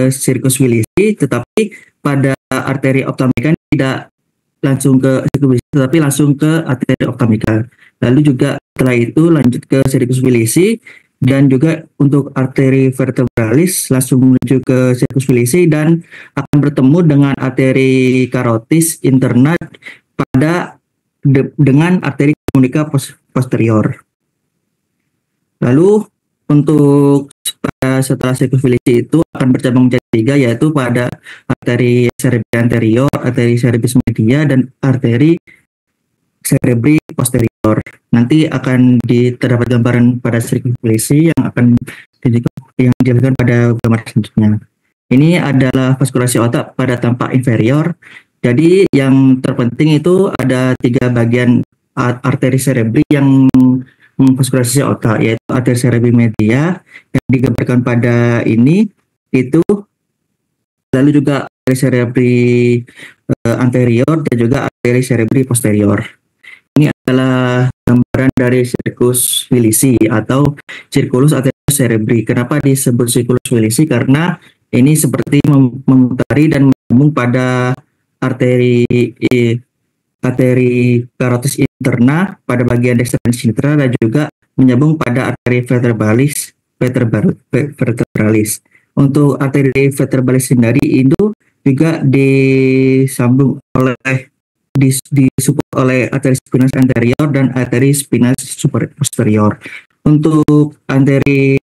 sirkus Willisi, tetapi pada arteri optamika tidak langsung ke sirkus Willisi, tetapi langsung ke arteri optamika. Lalu juga setelah itu lanjut ke sirkus Willisi, dan juga untuk arteri vertebralis langsung menuju ke sirkus Willisi dan akan bertemu dengan arteri karotis interna dengan arteri komunika posterior. Lalu untuk setelah sirkus Willisi itu akan bercabang menjadi 3, yaitu pada arteri cerebri anterior, arteri cerebris media, dan arteri cerebri posterior. Nanti akan terdapat gambaran pada sirkus Willisi yang akan dijelaskan pada gambar selanjutnya. Ini adalah vaskulasi otak pada tampak inferior. Jadi yang terpenting itu ada 3 bagian arteri cerebri yang vaskulasi otak, yaitu arteri cerebri media yang digambarkan pada ini itu, lalu juga arteri cerebri anterior dan juga arteri cerebri posterior. Ini adalah gambaran dari sirkus Willisi atau circulus arterius cerebri. Kenapa disebut circulus Willisi? Karena ini seperti memutari dan menyambung pada arteri karotis interna pada bagian dexter dan sintra, dan juga menyambung pada arteri vertebralis. Untuk arteri vertebralis sendiri itu juga disambung oleh disupport oleh arteri spinalis anterior dan arteri spinalis posterior. Untuk arteri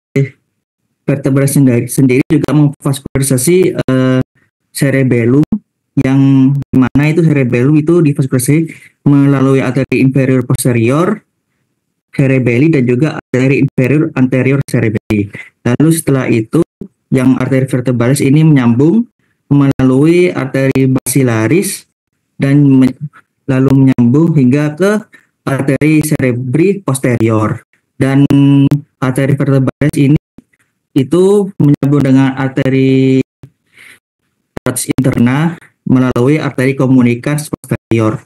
vertebralis sendiri juga memvaskularisasi cerebellum, yang dimana itu cerebellum itu divaskulasi melalui arteri inferior posterior cerebelli dan juga arteri inferior anterior cerebelli. Lalu setelah itu yang arteri vertebralis ini menyambung melalui arteri basilaris dan lalu menyambung hingga ke arteri cerebri posterior. Dan arteri vertebralis ini itu menyambung dengan arteri karatis interna melalui arteri komunikans posterior.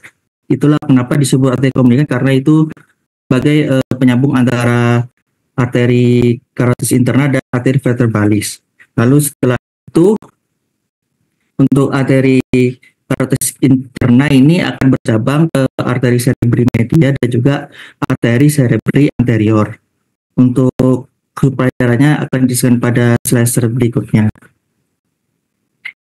Itulah kenapa disebut arteri komunikans, karena itu sebagai penyambung antara arteri karatis interna dan arteri vertebralis. Lalu setelah itu untuk arteri karatis interna ini akan bercabang ke arteri cerebri media dan juga arteri cerebri anterior. Untuk pelajarannya akan dijelaskan pada slide berikutnya.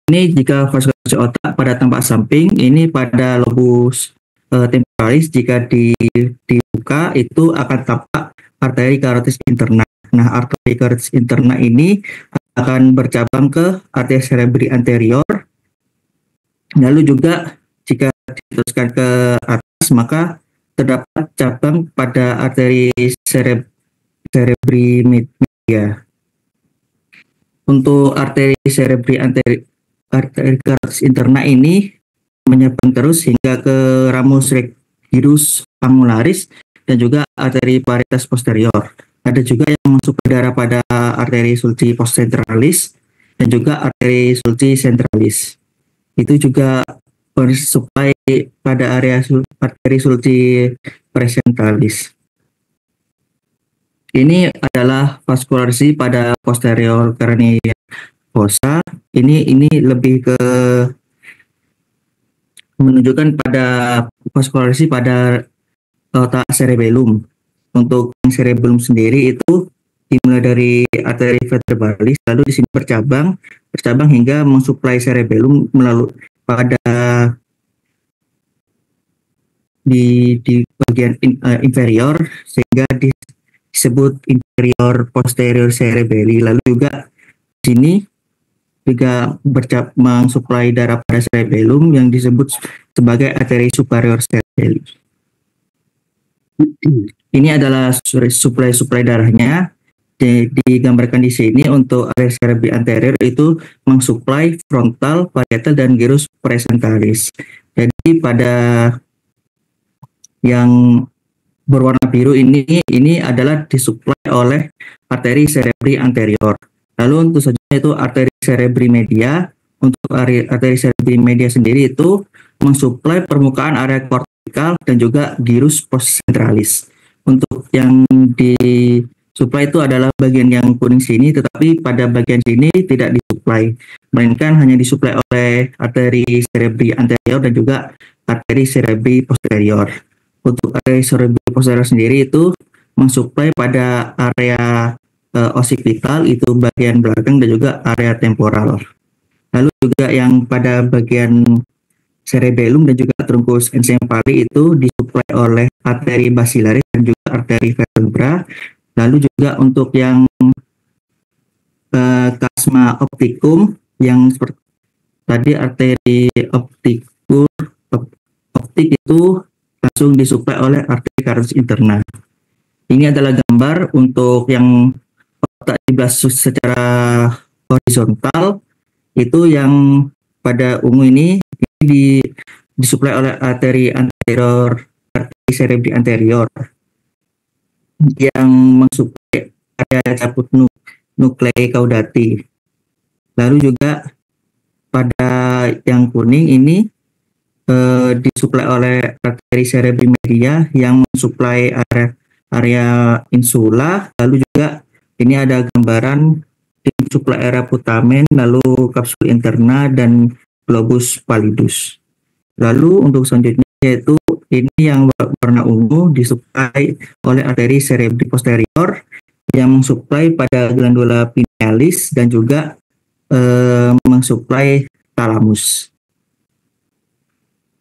Ini jika vaskulasi otak pada tampak samping, ini pada lobus temporalis jika dibuka itu akan tampak arteri karatis interna. Nah, arteri karatis interna ini akan bercabang ke arteri cerebri anterior. Lalu juga jika diteruskan ke atas maka terdapat cabang pada arteri cerebri media. Untuk arteri cerebri anterior, arteri karatis interna ini menyambung terus hingga ke ramus gyrus angularis dan juga arteri paritas posterior. Ada juga yang masuk ke darah pada arteri sulci postcentralis dan juga arteri sulci centralis. Itu juga bersuplai pada area arteri sulci presentalis. Ini adalah vaskulasi pada posterior cornea fossa. Ini lebih ke menunjukkan pada vaskulasi pada otak cerebellum. Untuk cerebellum sendiri itu dimulai dari arteri vertebralis, lalu di sini bercabang hingga mensuplai cerebellum melalui pada di bagian inferior sehingga disebut inferior posterior cerebelli. Lalu juga di sini juga mensuplai darah pada cerebellum yang disebut sebagai arteri superior cerebelli. Ini adalah suplai darahnya. Digambarkan di sini untuk arteri cerebri anterior itu mensuplai frontal, parietal, dan gyrus presentalis. Jadi pada yang berwarna biru ini adalah disuplai oleh arteri cerebri anterior. Lalu untuk saja itu arteri cerebri media. Untuk arteri cerebri media sendiri itu mensuplai permukaan area kortikal dan juga gyrus postcentralis. Untuk yang disuplai itu adalah bagian yang kuning sini, tetapi pada bagian sini tidak disuplai, melainkan hanya disuplai oleh arteri cerebri anterior dan juga arteri cerebri posterior. Untuk arteri cerebri posterior sendiri itu mensuplai pada area occipital, itu bagian belakang, dan juga area temporal. Lalu juga yang pada bagian cerebellum dan juga trunkus encepali itu disuplai oleh arteri basilaris dan juga arteri vertebra. Lalu juga untuk yang chiasma opticum yang seperti tadi arteri optik itu langsung disuplai oleh arteri karatis interna. Ini adalah gambar untuk yang otak diblastus secara horizontal, itu yang pada ungu ini disuplai oleh arteri anterior, arteri cerebri anterior yang mensuplai area caput nuklei caudati. Lalu juga pada yang kuning ini disuplai oleh arteri cerebri media yang mensuplai area insula. Lalu juga ini ada gambaran disuplai area putamen, lalu kapsul interna dan globus pallidus. Lalu untuk selanjutnya yaitu ini yang warna ungu disuplai oleh arteri cerebri posterior yang mensuplai pada glandula pinealis dan juga mensuplai talamus.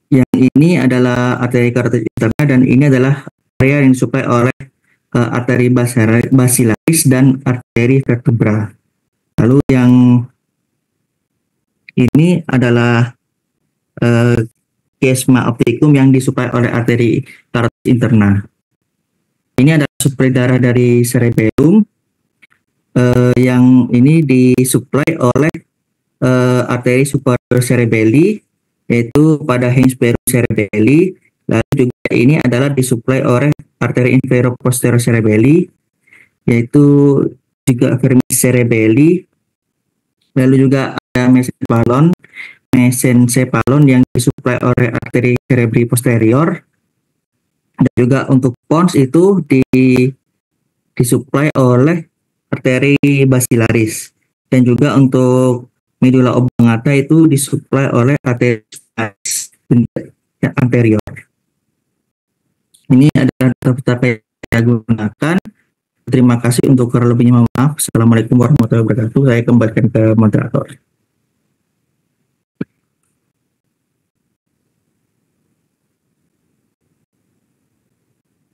Yang ini adalah arteri karotis interna dan ini adalah area yang disuplai oleh arteri basilaris dan arteri vertebra. Lalu yang ini adalah chiasma opticum yang disuplai oleh arteri karotis interna. Ini adalah suplai darah dari cerebellum yang ini disuplai oleh arteri superior cerebelli yaitu pada hemisferum cerebelli. Lalu juga ini adalah disuplai oleh arteri inferior posterior cerebelli yaitu juga vermis cerebelli. Lalu juga ada mesencephalon yang disuplai oleh arteri cerebri posterior. Dan juga untuk pons itu disuplai oleh arteri basilaris. Dan juga untuk medula oblongata itu disuplai oleh arteri anterior. Ini adalah data yang saya gunakan. Terima kasih untuk kurang lebihnya, mohon maaf. Assalamualaikum warahmatullahi wabarakatuh. Saya kembalikan ke moderator.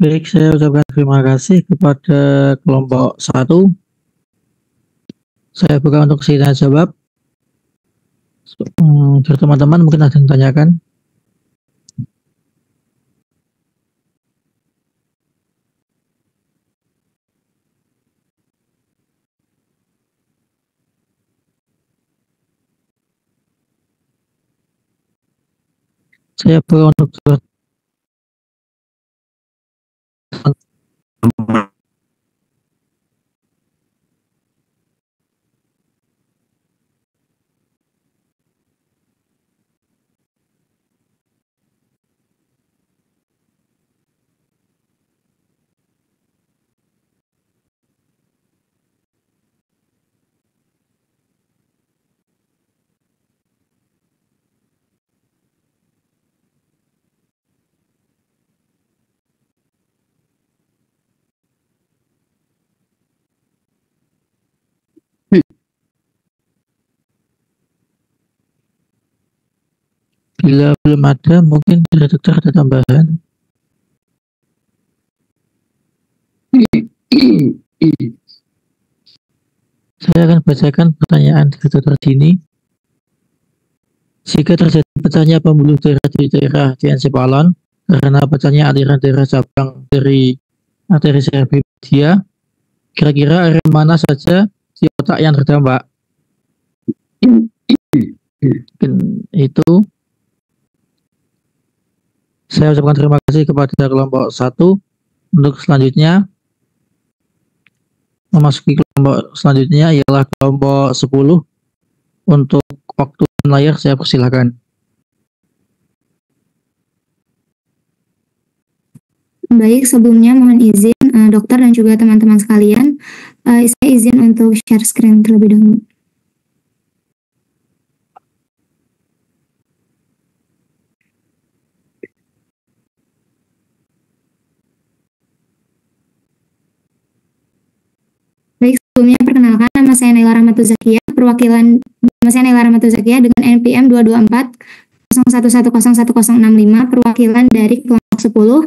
Baik, saya ucapkan terima kasih kepada kelompok 1. Saya buka untuk sesi tanya jawab. Dari teman-teman mungkin ada yang tanyakan. Saya buka untuk bila belum ada, mungkin dari dokter ada tambahan. Saya akan bacakan pertanyaan dari dokter Dini. Jika terjadi pecahnya pembuluh darah di daerah diencephalon karena pecahnya aliran darah cabang dari arteri cerebellia, kira-kira area mana saja di otak yang terdampak? Itu saya ucapkan terima kasih kepada kelompok 1. Untuk selanjutnya, memasuki kelompok selanjutnya ialah kelompok 10. Untuk waktu layar saya persilakan. Baik, sebelumnya mohon izin dokter dan juga teman-teman sekalian, saya izin untuk share screen terlebih dahulu. Baik, sebelumnya perkenalkan nama saya Naila Rahmatul Zakia, dengan NPM 224 01101065, perwakilan dari kelompok 10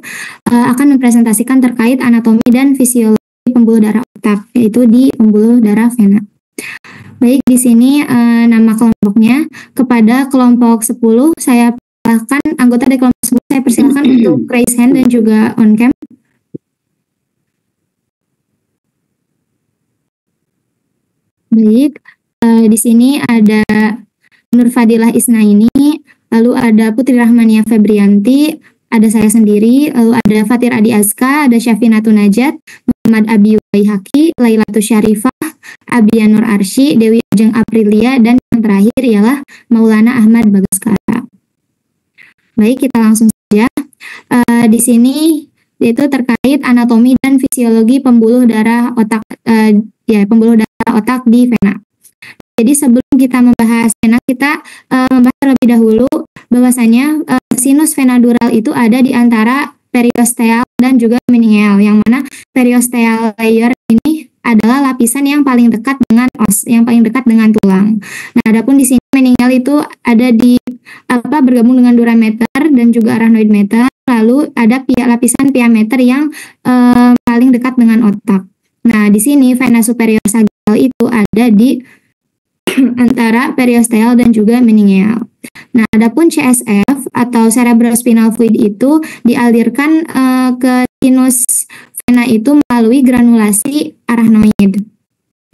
akan mempresentasikan terkait anatomi dan fisiologi pembuluh darah otak, yaitu di pembuluh darah vena. Baik, di sini nama kelompoknya. Kepada kelompok 10, saya persilahkan anggota dari kelompok 10, saya persilahkan untuk raise hand dan juga on cam. Baik, di sini ada Nur Fadilah Isnaini, lalu ada Putri Rahmania Febrianti, ada saya sendiri, lalu ada Fatir Adi Azka, ada Syafinatu Najat, Muhammad Abi Waihaki, Lailatu Syarifah, Abia Nur Arsy, Dewi Ajeng Aprilia, dan yang terakhir ialah Maulana Ahmad Bagaskara. Baik, kita langsung saja. Di sini yaitu terkait anatomi dan fisiologi pembuluh darah otak, pembuluh darah otak di vena. Jadi sebelum kita membahas vena, kita membahas terlebih dahulu bahwasanya sinus vena dural itu ada di antara periosteal dan juga meningeal, yang mana periosteal layer ini adalah lapisan yang paling dekat dengan os, yang paling dekat dengan tulang. Nah, adapun di sini meningeal itu ada di bergabung dengan durameter dan juga arachnoid meter. Lalu ada lapisan pia meter yang paling dekat dengan otak. Nah, di sini vena superior sagittal itu ada di antara periosteal dan juga meningeal. Nah, adapun CSF atau cerebrospinal fluid itu dialirkan ke sinus vena itu melalui granulasi arachnoid.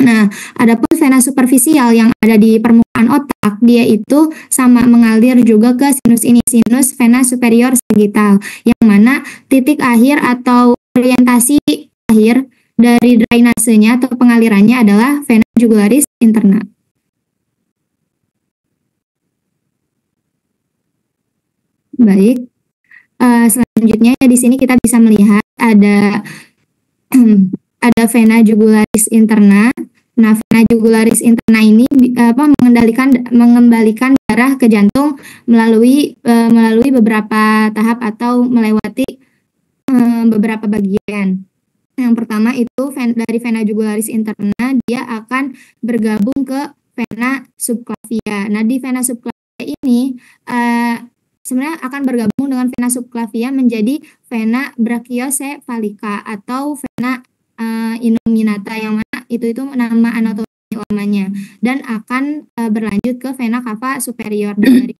Nah, adapun vena superficial yang ada di permukaan otak, dia itu sama mengalir juga ke sinus ini, sinus vena superior sagittal, yang mana titik akhir atau orientasi akhir dari drainasenya atau pengalirannya adalah vena jugularis interna. Baik, selanjutnya di sini kita bisa melihat ada vena jugularis interna. Nah, vena jugularis interna ini mengembalikan darah ke jantung melalui beberapa tahap atau melewati beberapa bagian. Yang pertama itu dari vena jugularis interna, dia akan bergabung ke vena subclavia. Nah, di vena subclavia ini sebenarnya akan bergabung dengan vena subclavia menjadi vena brachiocephalika atau vena innominata, yang mana itu nama anatomi lamanya, dan akan berlanjut ke vena cava superior. Dan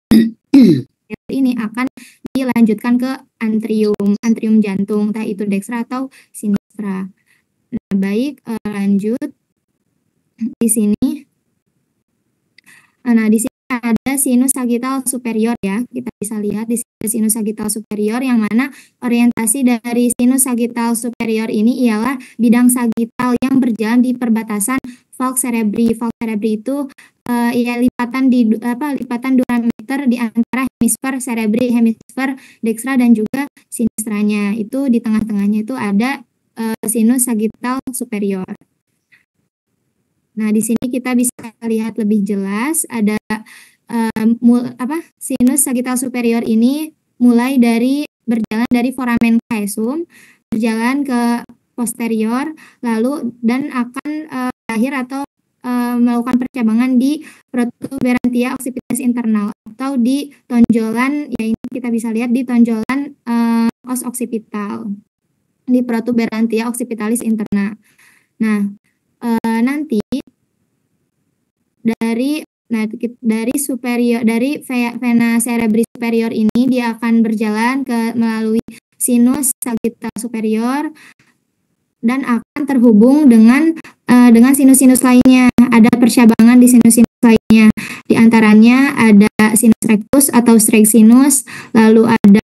dari ini akan dilanjutkan ke antrium jantung, entah itu dextra atau sinistra. Nah, baik, lanjut di sini. Nah, di sini ada sinus sagittal superior ya. Kita bisa lihat di sini sinus sagittal superior, yang mana orientasi dari sinus sagittal superior ini ialah bidang sagittal yang berjalan di perbatasan falx cerebri. Falx cerebri itu lipatan durameter di antara hemisfer cerebri, hemisfer dextra dan juga sinistranya. Itu di tengah-tengahnya itu ada sinus sagittal superior. Nah, di sini kita bisa lihat lebih jelas ada sinus sagittal superior ini mulai dari berjalan dari foramen caesum, berjalan ke posterior, lalu dan akan berakhir atau melakukan percabangan di protuberantia occipitalis internal atau di tonjolan, ya ini kita bisa lihat di tonjolan os occipital, di protuberantia occipitalis interna. Nah, nanti dari vena cerebri superior ini dia akan berjalan melalui sinus sagittal superior dan akan terhubung dengan sinus-sinus lainnya. Ada percabangan di sinus-sinus lainnya. Di antaranya ada sinus rectus atau straight sinus, lalu ada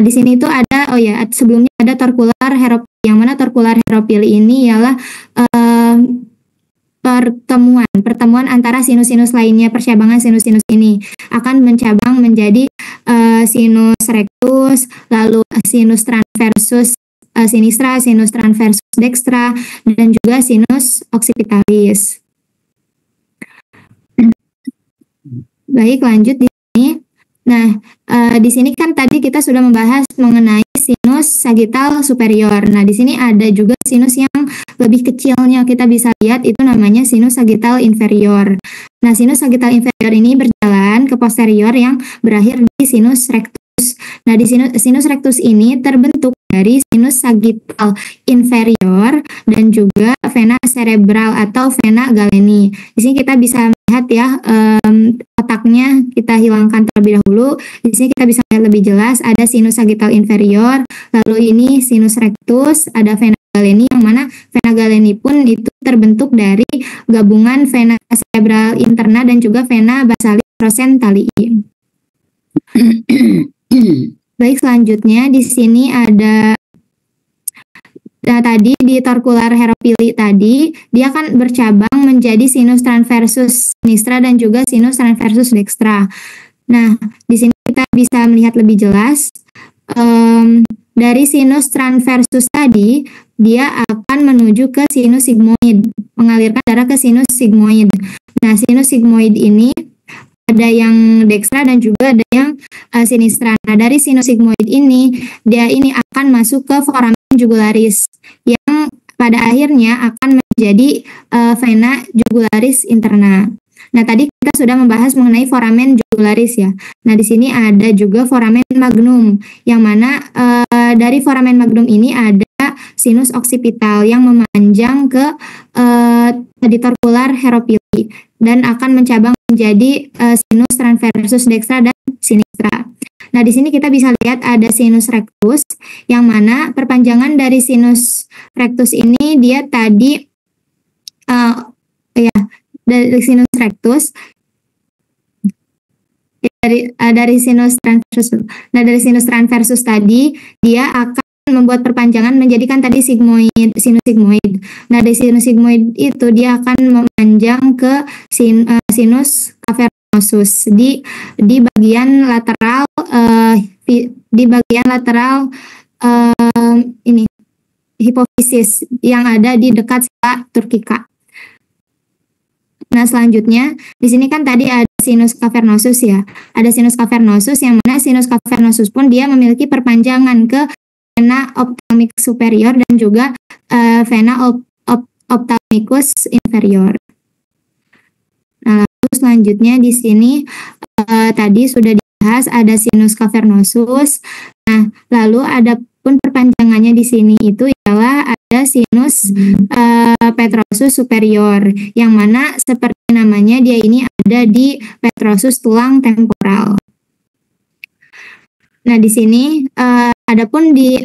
di sini itu ada sebelumnya ada torcular heropili, yang mana torcular heropili ini ialah pertemuan antara sinus-sinus lainnya. Percabangan sinus-sinus ini akan mencabang menjadi sinus rectus, lalu sinus transversus sinistra, sinus transversus dextra, dan juga sinus occipitalis. Baik, lanjut di sini. Nah, di sini kan tadi kita sudah membahas mengenai sinus sagittal superior. Nah, di sini ada juga sinus yang lebih kecilnya, kita bisa lihat itu namanya sinus sagittal inferior. Nah, sinus sagittal inferior ini berjalan ke posterior yang berakhir di sinus rectus. Nah, di sinus rectus ini terbentuk dari sinus sagittal inferior dan juga vena cerebral atau vena galeni. Di sini kita bisa melihat ya, otaknya kita hilangkan terlebih dahulu. Di sini kita bisa lihat lebih jelas ada sinus sagittal inferior, lalu ini sinus rectus, ada vena galeni, yang mana vena galeni pun itu terbentuk dari gabungan vena cerebral interna dan juga vena basalis prosentalii. Baik, selanjutnya di sini ada tadi di torcular heropili tadi dia akan bercabang menjadi sinus transversus sinistra dan juga sinus transversus dextra. Nah, di sini kita bisa melihat lebih jelas dari sinus transversus tadi dia akan menuju ke sinus sigmoid, mengalirkan darah ke sinus sigmoid. Nah, sinus sigmoid ini ada yang dextra dan juga ada yang sinistra. Nah, dari sinus sigmoid ini dia akan masuk ke foramen jugularis, yang pada akhirnya akan menjadi vena jugularis interna. Nah, tadi kita sudah membahas mengenai foramen jugularis ya. Nah, di sini ada juga foramen magnum, yang mana dari foramen magnum ini ada sinus occipital yang memanjang ke torcular heropili dan akan mencabang menjadi sinus transversus dextra dan sinistra. Nah, di sini kita bisa lihat ada sinus rectus, yang mana perpanjangan dari sinus rectus ini dia tadi dari sinus rectus dari sinus transversus. Nah, dari sinus transversus tadi dia akan membuat perpanjangan menjadikan tadi sigmoid, sinus sigmoid. Nah, dari sinus sigmoid itu dia akan memanjang ke sinus cavernosus di bagian lateral ini hipofisis yang ada di dekat sela turcica. Nah, selanjutnya di sini kan tadi ada sinus cavernosus ya. Ada sinus cavernosus yang mana sinus cavernosus pun dia memiliki perpanjangan ke vena ophthalmicus superior dan juga vena ophthalmicus inferior. Nah, lalu selanjutnya di sini tadi sudah dibahas ada sinus cavernosus. Nah, lalu ada pun perpanjangannya di sini itu ialah ada sinus petrosus superior, yang mana seperti namanya dia ini ada di petrosus tulang temporal. Nah, di sini adapun di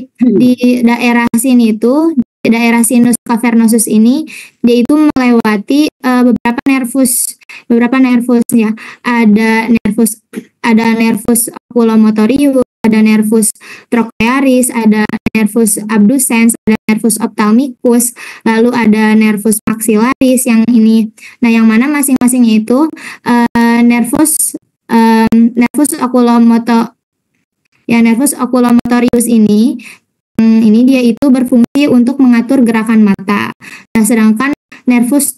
daerah sini itu, daerah sinus cavernosus ini dia itu melewati beberapa nervus ya. Ada nervus oculomotorius, ada nervus trochlearis, ada nervus abducens, ada nervus ophthalmicus, lalu ada nervus maxillaris yang ini. Nah, yang mana masing-masingnya itu nervus oculomotorius ini dia itu berfungsi untuk mengatur gerakan mata. Nah, sedangkan nervus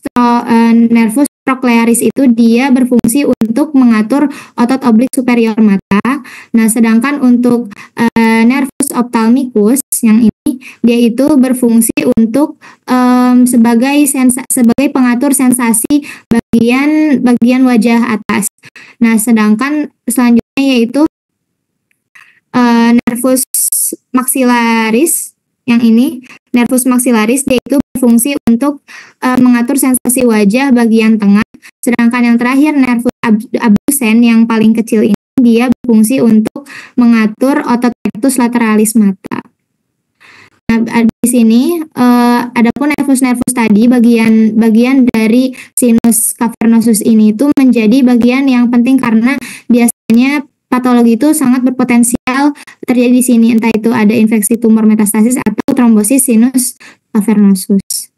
trochlearis itu dia berfungsi untuk mengatur otot oblik superior mata. Nah, sedangkan untuk nervus ophthalmicus yang ini dia itu berfungsi untuk sebagai pengatur sensasi bagian wajah atas. Nah, sedangkan selanjutnya yaitu nervus maxillaris yang ini, nervus maxillaris dia itu berfungsi untuk mengatur sensasi wajah bagian tengah, sedangkan yang terakhir nervus abducens yang paling kecil ini dia berfungsi untuk mengatur otot rectus lateralis mata. Nah, di sini adapun nervus tadi bagian dari sinus cavernosus ini itu menjadi bagian yang penting karena biasanya patologi itu sangat berpotensial terjadi di sini, entah itu ada infeksi tumor metastasis atau trombosis sinus cavernosus.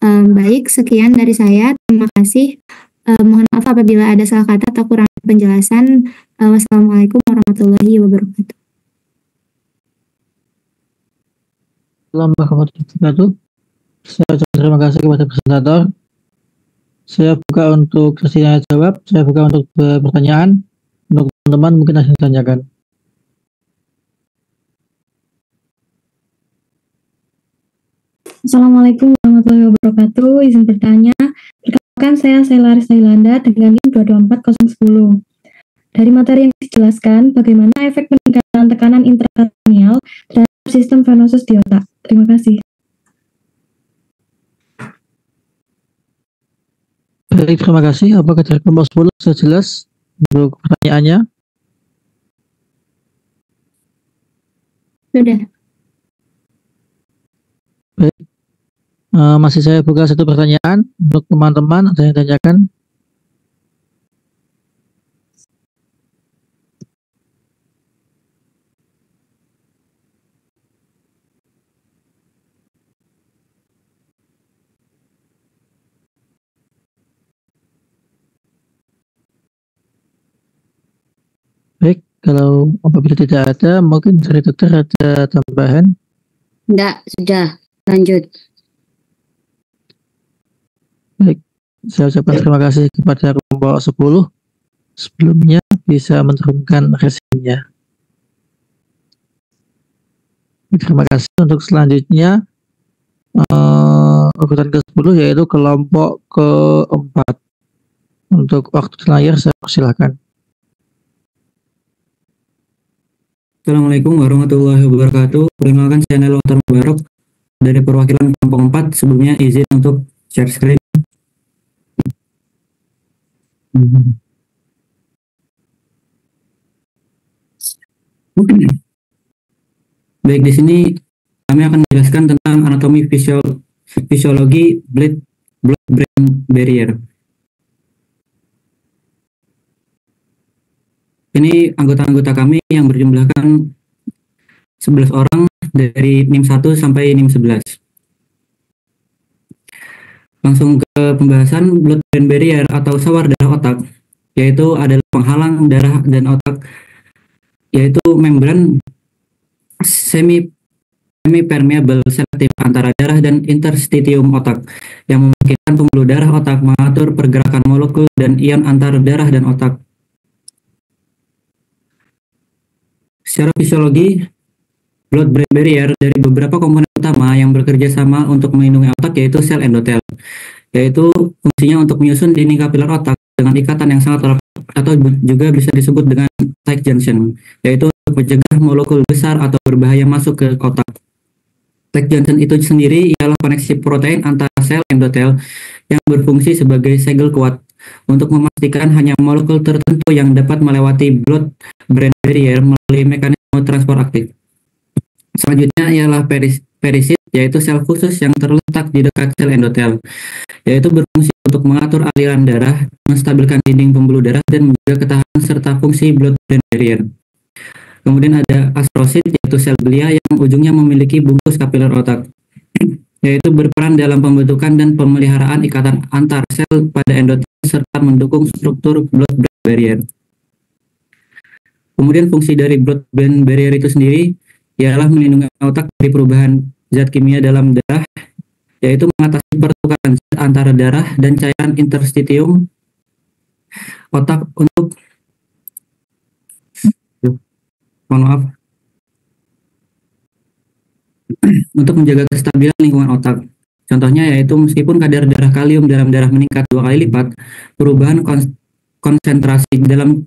Baik, sekian dari saya. Terima kasih. Mohon maaf apabila ada salah kata atau kurang penjelasan. Wassalamualaikum warahmatullahi wabarakatuh. Assalamualaikum warahmatullahi wabarakatuh. Saya ucapkan terima kasih kepada presentator. Saya buka untuk sesi tanya jawab. Saya buka untuk pertanyaan. Untuk teman-teman mungkin ada yang ditanyakan. Assalamualaikum warahmatullahi wabarakatuh. Izin bertanya. Perkenalkan saya Selaris Tailanda dengan NIM 224010. Dari materi yang dijelaskan, bagaimana efek peningkatan tekanan intrakranial terhadap sistem venosus di otak? Terima kasih. Baik, terima kasih. Apakah dari kelompok 10 sudah jelas untuk pertanyaannya? Sudah. Baik. Masih saya buka satu pertanyaan untuk teman-teman. Ada yang tanyakan? Baik, kalau apabila tidak ada, mungkin dari dokter ada tambahan? Enggak, sudah. Lanjut. Baik, saya ucapkan terima kasih kepada kelompok 10. Sebelumnya bisa menurunkan resinnya. Terima kasih. Untuk selanjutnya, urutan ke-10 yaitu kelompok keempat. Untuk waktu layar saya persilahkan. Assalamualaikum warahmatullahi wabarakatuh. Perkenalkan saya Nel Watar Mubarok dari perwakilan kelompok 4. Sebelumnya izin untuk share screen. Baik, di sini kami akan menjelaskan tentang anatomi fisiologi blood-brain barrier. Ini anggota-anggota kami yang berjumlahkan 11 orang dari NIM 1 sampai NIM 11. Langsung ke pembahasan blood-brain barrier atau sawar darah otak, yaitu adalah penghalang darah dan otak, yaitu membran semi-permeable selektif antara darah dan interstitium otak yang memungkinkan pembuluh darah otak mengatur pergerakan molekul dan ion antar darah dan otak. Secara fisiologi, blood-brain barrier dari beberapa komponen utama yang bekerja sama untuk melindungi otak yaitu sel endotel, yaitu fungsinya untuk menyusun dinding kapiler otak dengan ikatan yang sangat erat atau juga bisa disebut dengan tight junction, yaitu untuk mencegah molekul besar atau berbahaya masuk ke otak. Tight junction itu sendiri ialah koneksi protein antara sel endotel yang berfungsi sebagai segel kuat untuk memastikan hanya molekul tertentu yang dapat melewati blood-brain barrier melalui mekanisme transport aktif. Selanjutnya ialah perisit, yaitu sel khusus yang terletak di dekat sel endotel, yaitu berfungsi untuk mengatur aliran darah, menstabilkan dinding pembuluh darah, dan menjaga ketahanan serta fungsi blood-brain barrier. Kemudian ada astrosit, yaitu sel glia yang ujungnya memiliki bungkus kapiler otak, yaitu berperan dalam pembentukan dan pemeliharaan ikatan antar sel pada endotel serta mendukung struktur blood-brain barrier. Kemudian fungsi dari blood-brain barrier itu sendiri ialah melindungi otak dari perubahan zat kimia dalam darah, yaitu mengatasi pertukaran zat antara darah dan cairan interstitium otak untuk untuk menjaga kestabilan lingkungan otak. Contohnya yaitu meskipun kadar darah kalium dalam darah meningkat 2 kali lipat, perubahan konsentrasi dalam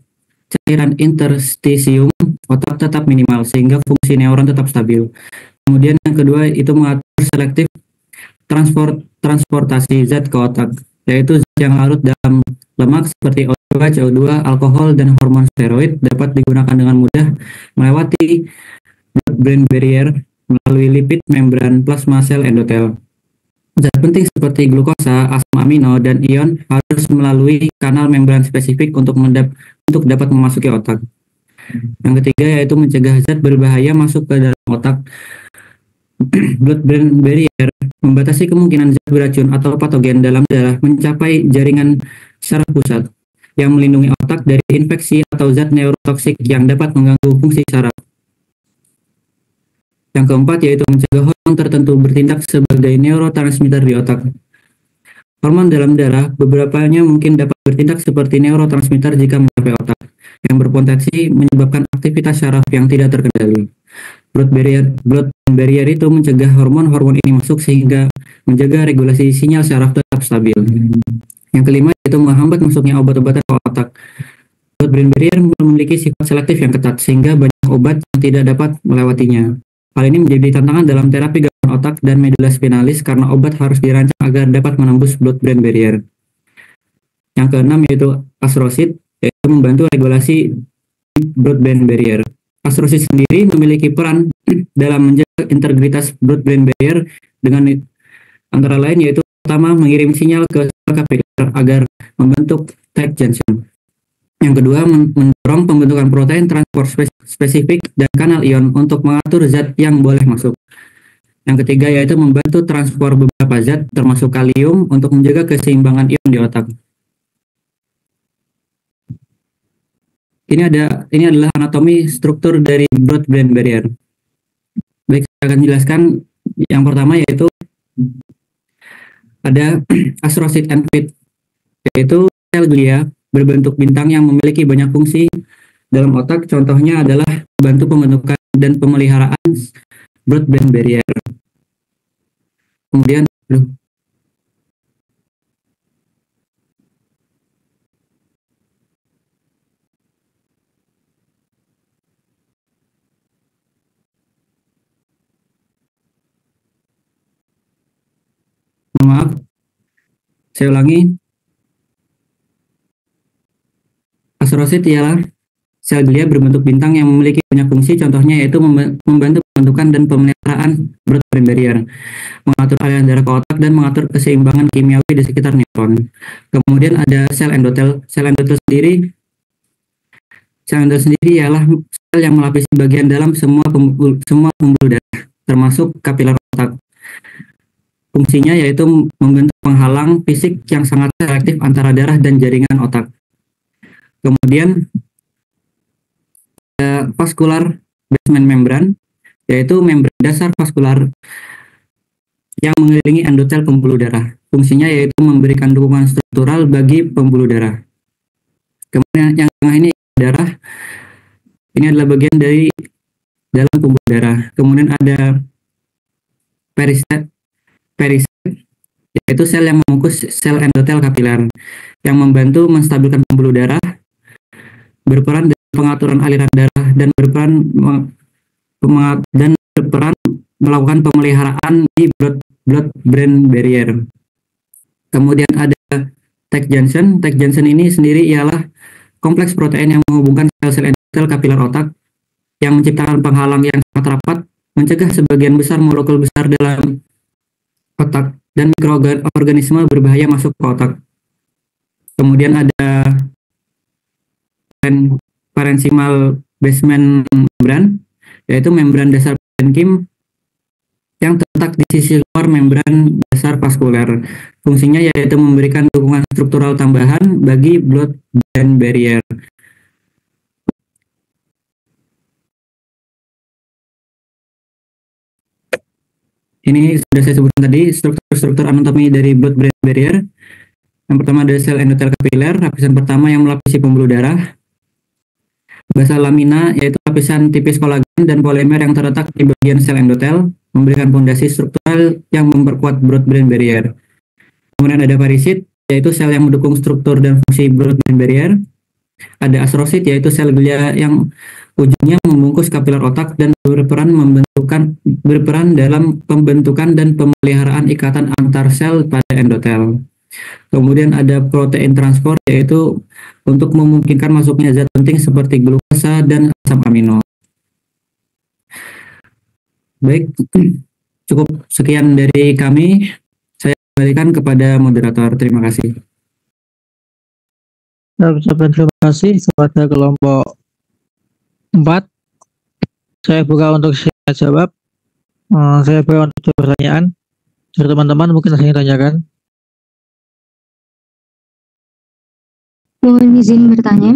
cairan interstisium otak tetap minimal sehingga fungsi neuron tetap stabil. Kemudian yang kedua itu mengatur selektif transportasi zat ke otak, yaitu zat yang larut dalam lemak seperti O2, CO2, alkohol, dan hormon steroid dapat digunakan dengan mudah melewati blood-brain barrier melalui lipid membran plasma sel endotel. Zat penting seperti glukosa, asam amino, dan ion harus melalui kanal membran spesifik untuk dapat memasuki otak. Yang ketiga yaitu mencegah zat berbahaya masuk ke dalam otak. Blood-brain barrier membatasi kemungkinan zat beracun atau patogen dalam darah mencapai jaringan saraf pusat yang melindungi otak dari infeksi atau zat neurotoksik yang dapat mengganggu fungsi saraf. Yang keempat yaitu mencegah hormon tertentu bertindak sebagai neurotransmitter di otak. Hormon dalam darah beberapanya mungkin dapat bertindak seperti neurotransmitter jika mencapai otak, yang berpotensi menyebabkan aktivitas saraf yang tidak terkendali. Blood barrier itu mencegah hormon-hormon ini masuk sehingga menjaga regulasi sinyal saraf tetap stabil. Yang kelima yaitu menghambat masuknya obat-obatan ke otak. Blood-brain barrier memiliki sifat selektif yang ketat sehingga banyak obat yang tidak dapat melewatinya. Hal ini menjadi tantangan dalam terapi gangguan otak dan medula spinalis karena obat harus dirancang agar dapat menembus blood-brain barrier. Yang keenam yaitu astrosit, yaitu membantu regulasi blood-brain barrier. Astrosit sendiri memiliki peran dalam menjaga integritas blood-brain barrier dengan antara lain yaitu pertama mengirim sinyal ke sel kapiler agar membentuk tight junction. Yang kedua, mendorong pembentukan protein transport spesifik dan kanal ion untuk mengatur zat yang boleh masuk. Yang ketiga yaitu membantu transport beberapa zat termasuk kalium untuk menjaga keseimbangan ion di otak. Ini adalah anatomi struktur dari blood-brain barrier. Baik, saya akan jelaskan yang pertama yaitu ada astrocyte and pit, yaitu sel glia berbentuk bintang yang memiliki banyak fungsi dalam otak. Contohnya adalah membantu pembentukan dan pemeliharaan blood-brain barrier. Kemudian, maaf, saya ulangi. Astrosit ialah sel glia berbentuk bintang yang memiliki banyak fungsi, contohnya yaitu membantu pembentukan dan pemeliharaan blood-brain barrier, mengatur aliran darah ke otak, dan mengatur keseimbangan kimiawi di sekitar neuron. Kemudian ada sel endotel. Sel endotel sendiri ialah sel yang melapisi bagian dalam semua pembuluh darah, termasuk kapiler otak. Fungsinya yaitu membentuk penghalang fisik yang sangat selektif antara darah dan jaringan otak. Kemudian vascular basement membran, yaitu membran dasar vaskular yang mengelilingi endotel pembuluh darah. Fungsinya yaitu memberikan dukungan struktural bagi pembuluh darah. Kemudian yang tengah ini darah, ini adalah bagian dari dalam pembuluh darah. Kemudian ada periset, yaitu sel yang membungkus sel endotel kapiler, yang membantu menstabilkan pembuluh darah, berperan dalam pengaturan aliran darah, dan berperan melakukan pemeliharaan di blood-brain barrier. Kemudian ada Tag junction. Tag junction ini sendiri ialah kompleks protein yang menghubungkan sel-sel endotel kapiler otak, yang menciptakan penghalang yang sangat rapat, mencegah sebagian besar molekul besar dalam otak dan mikroorganisme berbahaya masuk ke otak. Kemudian ada parenchymal basement membran, yaitu membran dasar parenchyma yang terletak di sisi luar membran dasar vaskuler. Fungsinya yaitu memberikan dukungan struktural tambahan bagi blood-brain barrier. Ini sudah saya sebutkan tadi, struktur-struktur anatomi dari blood-brain barrier. Yang pertama ada sel endotel kapiler, lapisan pertama yang melapisi pembuluh darah. Basal lamina, yaitu lapisan tipis kolagen dan polimer yang terletak di bagian sel endotel, memberikan fondasi struktural yang memperkuat blood-brain barrier. Kemudian ada varisit, yaitu sel yang mendukung struktur dan fungsi blood-brain barrier. Ada astrosit, yaitu sel glia yang ujungnya membungkus kapiler otak dan berperan dalam pembentukan dan pemeliharaan ikatan antar sel pada endotel. Kemudian ada protein transport, yaitu untuk memungkinkan masuknya zat penting seperti glukosa dan asam amino. Baik, cukup sekian dari kami. Saya kembalikan kepada moderator. Terima kasih. Terima kasih kepada kelompok 4. Saya buka untuk sesi jawab. Saya buka untuk pertanyaan dari teman-teman, mungkin saya tanyakan. Mohon izin bertanya.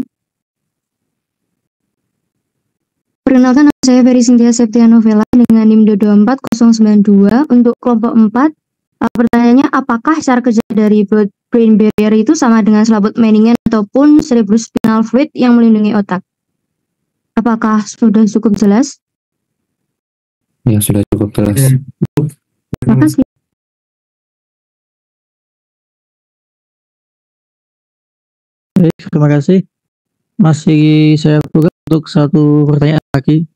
Perkenalkan, nama saya Ferry Cynthia Septianovela dengan NIM 224-092 untuk kelompok 4. Pertanyaannya, apakah cara kerja dari blood-brain barrier itu sama dengan selaput Meiningen ataupun cerebrospinal fluid yang melindungi otak? Apakah sudah cukup jelas? Ya, sudah cukup jelas. Terima kasih. Baik, terima kasih. Masih saya buka untuk satu pertanyaan lagi.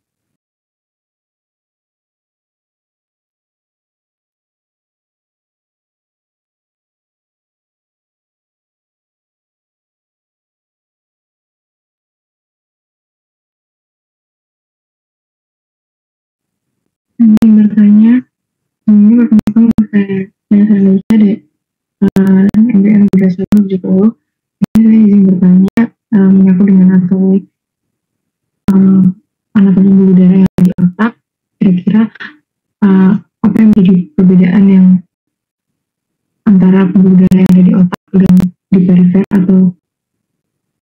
Ingin bertanya, ini perkenalkan saya Indonesia dari MBN berdasarkan 70. Ini saya izin bertanya menyangkut dengan anatomi pembuluh darah yang di otak. Kira-kira apa yang menjadi perbedaan yang antara pembuluh darah yang ada di otak dan di perifer, atau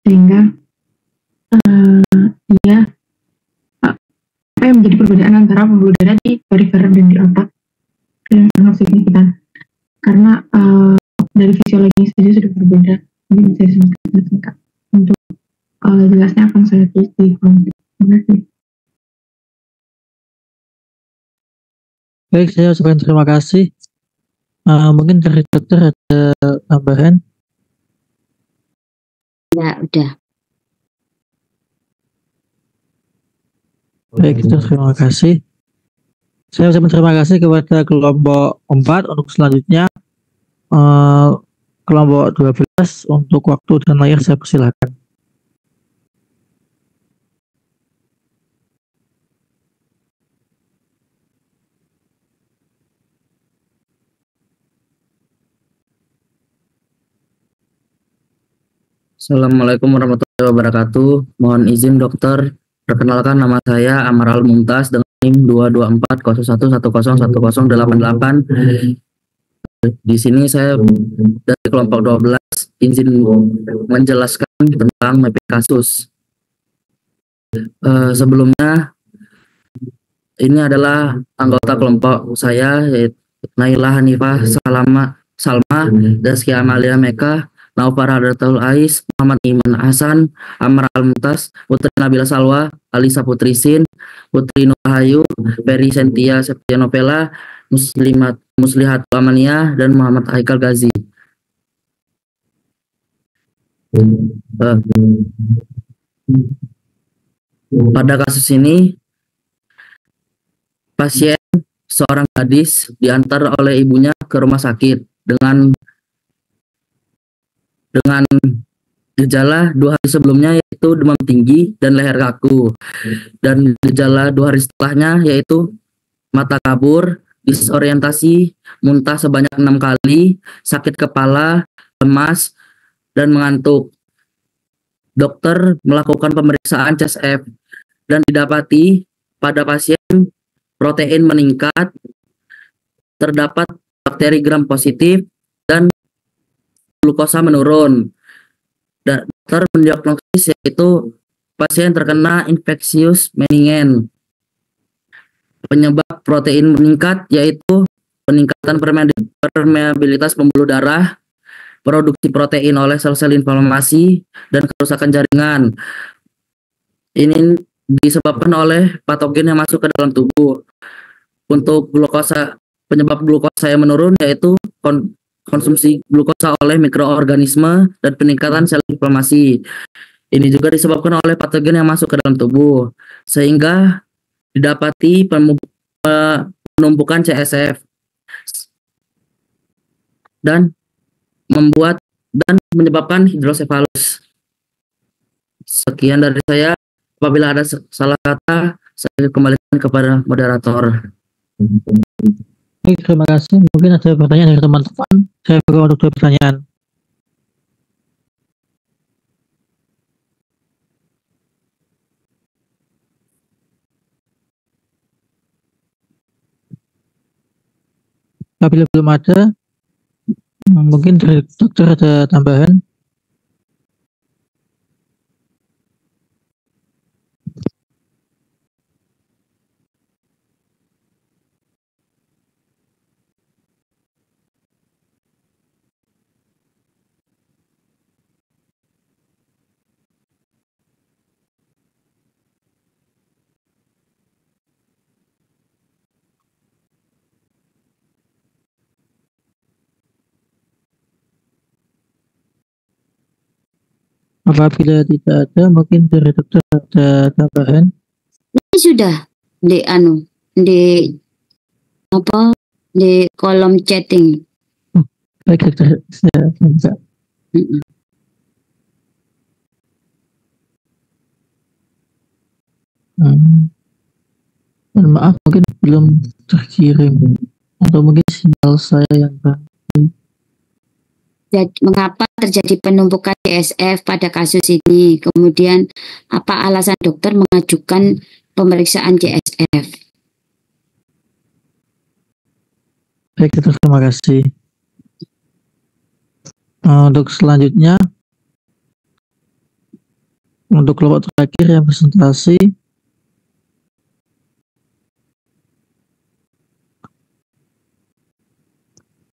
sehingga apa yang menjadi perbedaan antara pembuluh darah di perifer dan di otak yang sangat signifikan, karena dari fisiologinya saja sudah berbeda. Mungkin saya sebutkan singkat. Untuk jelasnya akan saya tulis di kolom. Terima kasih. Baik, saya ucapkan terima kasih. Mungkin dari dokter ada tambahan? Ya, udah. Baik, dokter, terima kasih. Saya ucapkan terima kasih kepada kelompok 4 untuk selanjutnya. Kelompok 12 untuk waktu dan layar saya persilahkan. Assalamualaikum warahmatullahi wabarakatuh. Mohon izin dokter, perkenalkan nama saya Amar Al Mumtaz dengan NIM 22401101088. Di sini saya dari kelompok 12 izin menjelaskan tentang mapping kasus. Sebelumnya ini adalah anggota kelompok saya, yaitu Naila Hanifah Salma, Zaskia Amalia Meka, Naufar Hadratul Ais, Muhammad Iman Hasan, Amar Al Mumtaz, Putri Nabila Salwa, Alisa Putri Sin, Putri Nurhayu, Ferry Sentia Septianovela, Muslihat Amaniyah, dan Muhammad Haikal Gazi. Pada kasus ini, pasien seorang gadis diantar oleh ibunya ke rumah sakit dengan gejala 2 hari sebelumnya, yaitu demam tinggi dan leher kaku, dan gejala 2 hari setelahnya yaitu mata kabur, disorientasi, muntah sebanyak 6 kali, sakit kepala, lemas, dan mengantuk. Dokter melakukan pemeriksaan CSF dan didapati pada pasien protein meningkat, terdapat bakteri gram positif, dan glukosa menurun. Dan dokter mendiagnosis yaitu pasien terkena infeksius meningen. Penyebab protein meningkat yaitu peningkatan permeabilitas pembuluh darah, produksi protein oleh sel-sel inflamasi, dan kerusakan jaringan. Ini disebabkan oleh patogen yang masuk ke dalam tubuh. Untuk glukosa, penyebab glukosa yang menurun yaitu konsumsi glukosa oleh mikroorganisme dan peningkatan sel inflamasi. Ini juga disebabkan oleh patogen yang masuk ke dalam tubuh, sehingga didapati penumpukan CSF dan menyebabkan hidrosefalus. Sekian dari saya. Apabila ada salah kata, saya kembalikan kepada moderator. Baik, terima kasih. Mungkin ada pertanyaan dari teman-teman. Saya buka untuk 2 pertanyaan. Apabila belum ada, mungkin dari dokter ada tambahan. Apabila tidak ada, mungkin dari dokter ada tambahan. Ini sudah di kolom chatting. Baik, dokter, saya bisa. Maaf, mungkin belum terkirim, atau mungkin sinyal saya yang baik. Mengapa terjadi penumpukan CSF pada kasus ini? Kemudian apa alasan dokter mengajukan pemeriksaan CSF? Baik, dokter, terima kasih. Untuk selanjutnya, untuk kelompok terakhir yang presentasi,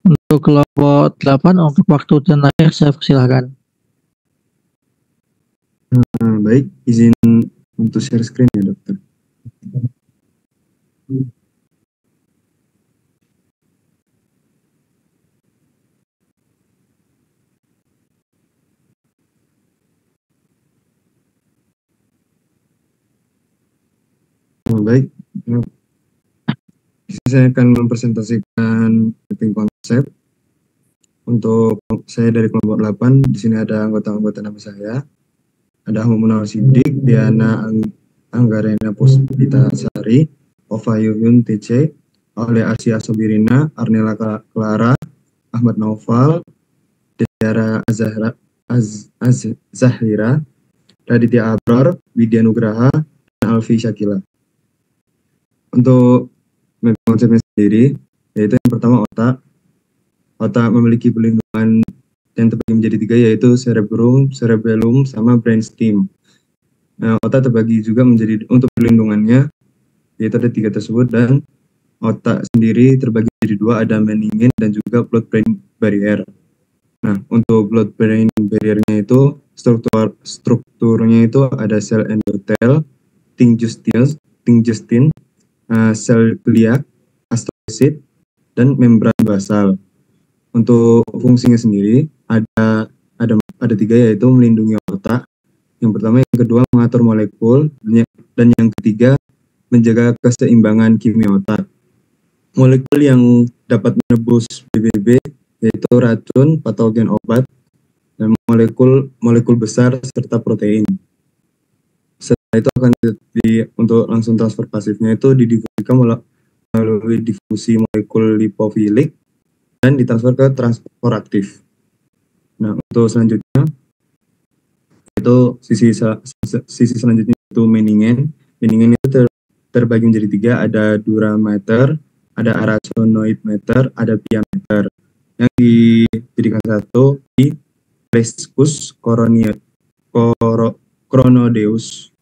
untuk kelompok 8 untuk waktu dan layar saya persilahkan. Baik, izin untuk share screen ya dokter. Baik, saya akan mempresentasikan mapping konsep. Untuk saya dari kelompok 8, di sini ada anggota-anggota nama saya. Ada Ahmad Munawar Siddiq, Diana Anggarena Puspita Sari, Ova Yuyun TC, Aulia Asia Sobirina, Arnella Clara, Ahmad Naufal, Dara Zahira, Raditya Abror, Widya Nugraha, dan Alfi Syakila. Untuk konsepnya sendiri, yaitu yang pertama otak. Otak memiliki pelindungan yang terbagi menjadi 3, yaitu cerebellum, sama brainstem. Nah, otak terbagi juga menjadi untuk perlindungannya, yaitu ada 3 tersebut, dan otak sendiri terbagi menjadi 2, ada meningen dan juga blood-brain barrier. Nah, untuk blood-brain barrier-nya itu strukturnya itu ada sel endotel, tingjustin, sel gliak, astrosit, dan membran basal. Untuk fungsinya sendiri ada 3, yaitu melindungi otak. Yang pertama, yang kedua mengatur molekul, dan yang ketiga menjaga keseimbangan kimia otak. Molekul yang dapat menebus BBB yaitu racun, patogen obat, dan molekul besar serta protein. Setelah itu akan untuk langsung transfer pasifnya itu didifusikan melalui difusi molekul lipofilik dan ditransfer ke transport aktif. Nah, untuk selanjutnya itu sisi selanjutnya itu meningen. Meningen itu terbagi menjadi 3, ada durameter, ada aragonoid meter, ada piameter. Yang dijadikan satu di Plexus chronodeus.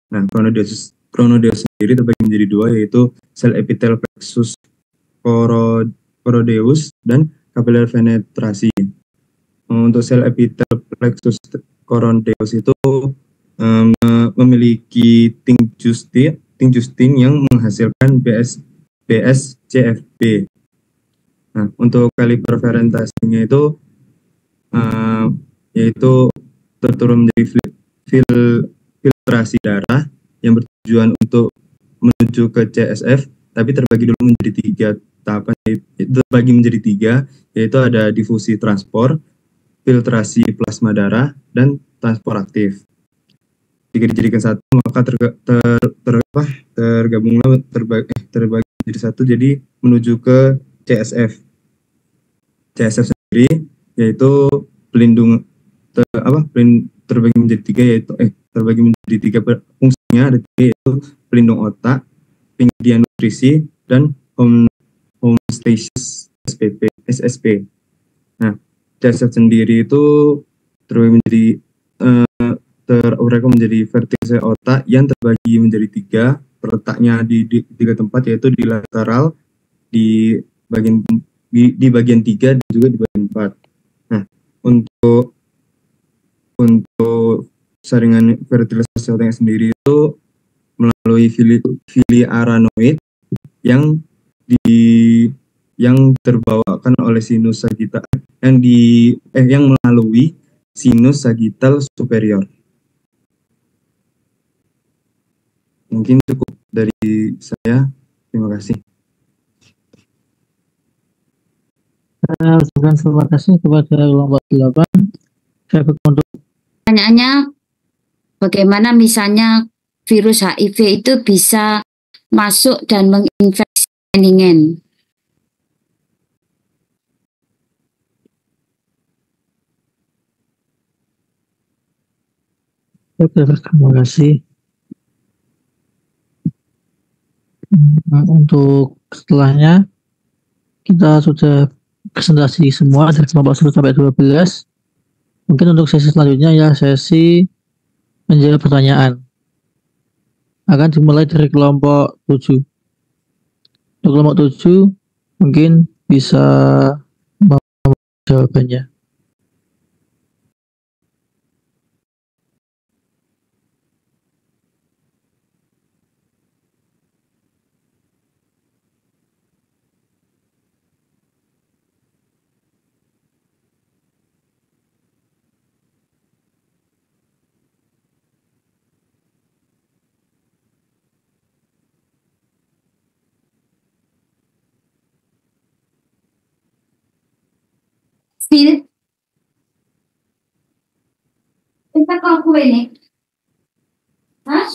Nah, chronodeus sendiri terbagi menjadi 2, yaitu sel epitel plexus chorodeus dan kapiler penetrasi. Untuk sel epitel plexus chorodeus itu memiliki tingjustin yang menghasilkan BSCFB. Nah, untuk kaliber fermentasinya itu yaitu terturun menjadi filtrasi darah yang bertujuan untuk menuju ke CSF, tapi terbagi dulu menjadi 3 tahapan, terbagi menjadi 3, yaitu ada difusi transport, filtrasi plasma darah, dan transport aktif. Jika dijadikan satu, maka terbagi menjadi satu, jadi menuju ke CSF. CSF sendiri yaitu terbagi menjadi 3, yaitu terbagi menjadi 3 fungsinya, ada 3, yaitu pelindung otak, penyedia nutrisi, dan homeostasis SSP. Nah, CSF sendiri itu terbagi menjadi teruraikan menjadi vertikal otak yang terbagi menjadi 3, terletaknya di 3 tempat, yaitu di lateral, di bagian 3, dan juga di bagian 4. Nah, untuk saringan fertilisasi otaknya sendiri itu melalui filiaranoid yang terbawakan oleh sinus sagittal yang melalui sinus sagittal superior. Mungkin cukup dari saya. Terima kasih. Terima kasih kepada kelompok 8. Saya untuk Pertanyaannya, bagaimana misalnya virus HIV itu bisa masuk dan menginfeksi meningen? terima kasih. Untuk setelahnya kita sudah presentasi semua dari kelompok 1 sampai 12. Mungkin untuk sesi selanjutnya ya sesi menjawab pertanyaan. Akan dimulai dari kelompok 7. Untuk kelompok 7 mungkin bisa menjawab jawabannya. Phil, kita kau kue nih. Hah?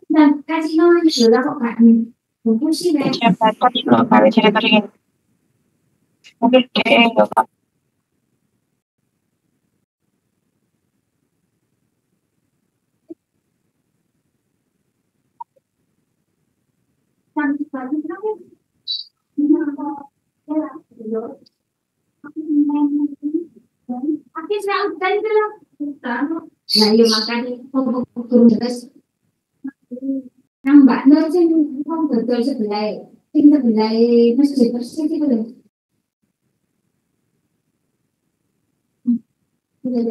Dan kasih nama sudah kok kak nih. Mungkin sih deh. Kami cerita ringin. Mungkin Bapak. Nah, iya makanya turun terus. Mbak Nur sih không betul sebelah, sebelah masjid persis itu loh.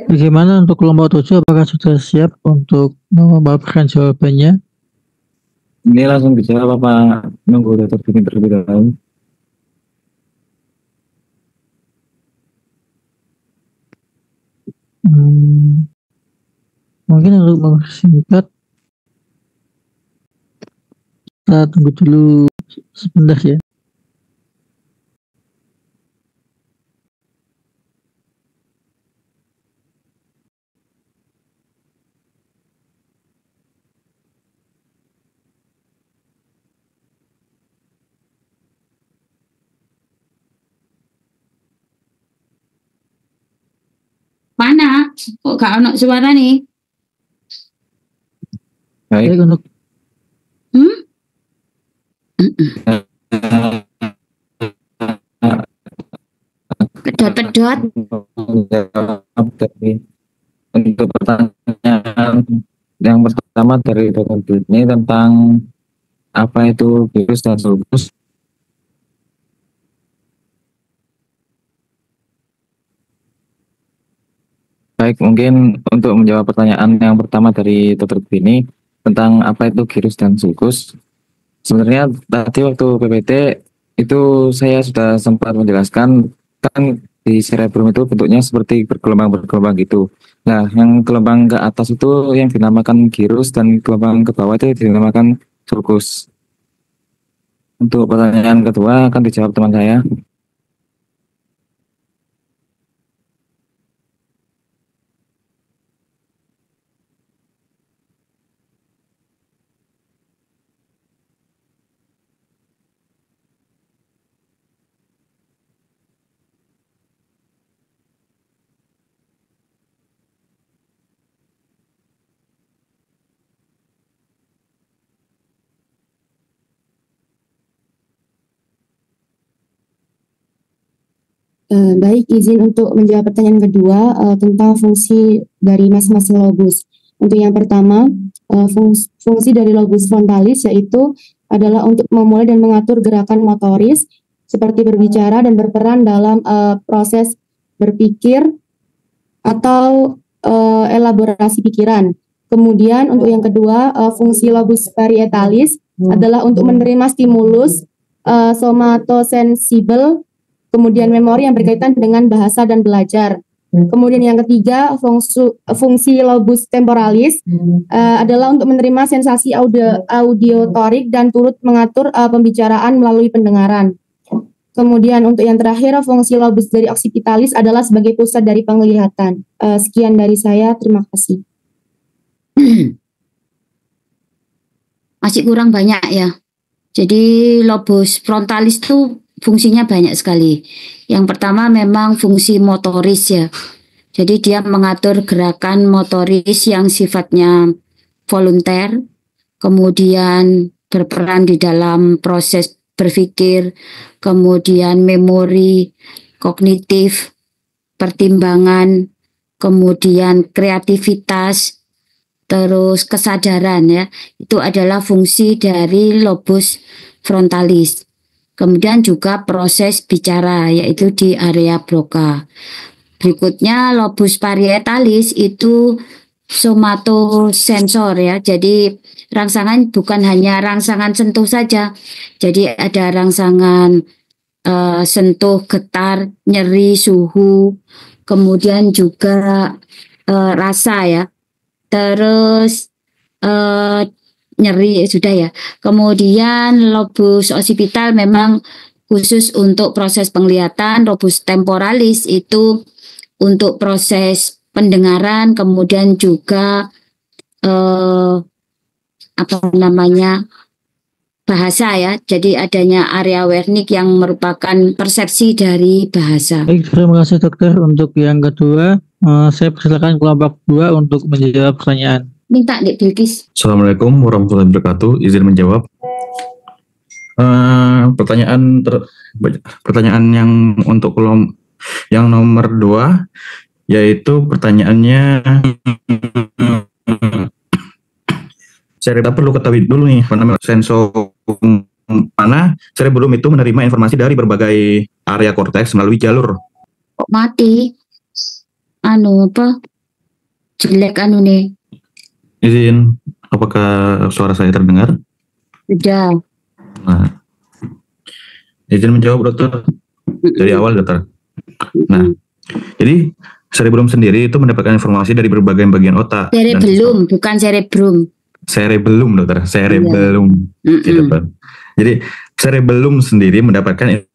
Bagaimana untuk kelompok 7? Apakah sudah siap untuk memaparkan jawabannya? Ini langsung dijawab apa nunggu dokter bikin terlebih dahulu? Mungkin untuk mempersingkat, kita tunggu dulu sebentar ya. Mana? Kok gak ono suara nih? Baik untuk Pedot-pedot. Untuk pertanyaan yang pertama dari dokter ini tentang apa itu virus dan sulcus. Baik, mungkin untuk menjawab pertanyaan yang pertama dari dokter ini tentang apa itu virus dan sulcus. Sebenarnya tadi waktu PPT itu saya sudah sempat menjelaskan kan di cerebrum itu bentuknya seperti bergelombang-bergelombang gitu. Nah, yang gelombang ke atas itu yang dinamakan gyrus dan gelombang ke bawah itu dinamakan sulcus. Untuk pertanyaan kedua akan dijawab teman saya. Baik, izin untuk menjawab pertanyaan kedua tentang fungsi dari masing-masing lobus. Untuk yang pertama, fungsi dari lobus frontalis yaitu adalah untuk memulai dan mengatur gerakan motoris seperti berbicara dan berperan dalam proses berpikir atau elaborasi pikiran. Kemudian untuk yang kedua, fungsi lobus parietalis adalah untuk menerima stimulus somatosensibel, kemudian memori yang berkaitan dengan bahasa dan belajar. Kemudian yang ketiga, fungsi lobus temporalis adalah untuk menerima sensasi audiotorik dan turut mengatur pembicaraan melalui pendengaran. Kemudian untuk yang terakhir, fungsi lobus dari occipitalis adalah sebagai pusat dari penglihatan. Sekian dari saya, terima kasih. Masih kurang banyak ya. Jadi lobus frontalis itu fungsinya banyak sekali. Yang pertama memang fungsi motoris ya. Jadi dia mengatur gerakan motoris yang sifatnya volunter, kemudian berperan di dalam proses berpikir, kemudian memori, kognitif, pertimbangan, kemudian kreativitas, terus kesadaran ya. Itu adalah fungsi dari lobus frontalis. Kemudian juga proses bicara yaitu di area Broca. Berikutnya lobus parietalis itu somatosensor ya. Jadi rangsangan bukan hanya rangsangan sentuh saja. Jadi ada rangsangan sentuh, getar, nyeri, suhu, kemudian juga rasa ya. Terus nyeri sudah ya. Kemudian lobus occipital memang khusus untuk proses penglihatan, robust temporalis itu untuk proses pendengaran, kemudian juga bahasa ya. Jadi adanya area wernik yang merupakan persepsi dari bahasa. Baik, terima kasih dokter. Untuk yang kedua, saya persilakan kelompok 2 untuk menjawab pertanyaan. Minta Dek Bilkis. Assalamualaikum warahmatullahi wabarakatuh. Izin menjawab. Pertanyaan yang untuk yang nomor 2, yaitu pertanyaannya saya perlu ketahui dulu nih, sensor mana cerebellum itu menerima informasi dari berbagai area korteks melalui jalur. Kok mati? Jelek nih. Izin, apakah suara saya terdengar? Sudah. Nah, izin menjawab dokter dari awal dokter. Nah, jadi cerebellum sendiri itu mendapatkan informasi dari berbagai bagian otak. Cerebellum, bukan cerebrum. Cerebellum dokter, cerebellum. Gitu, Pak. Jadi cerebellum sendiri mendapatkan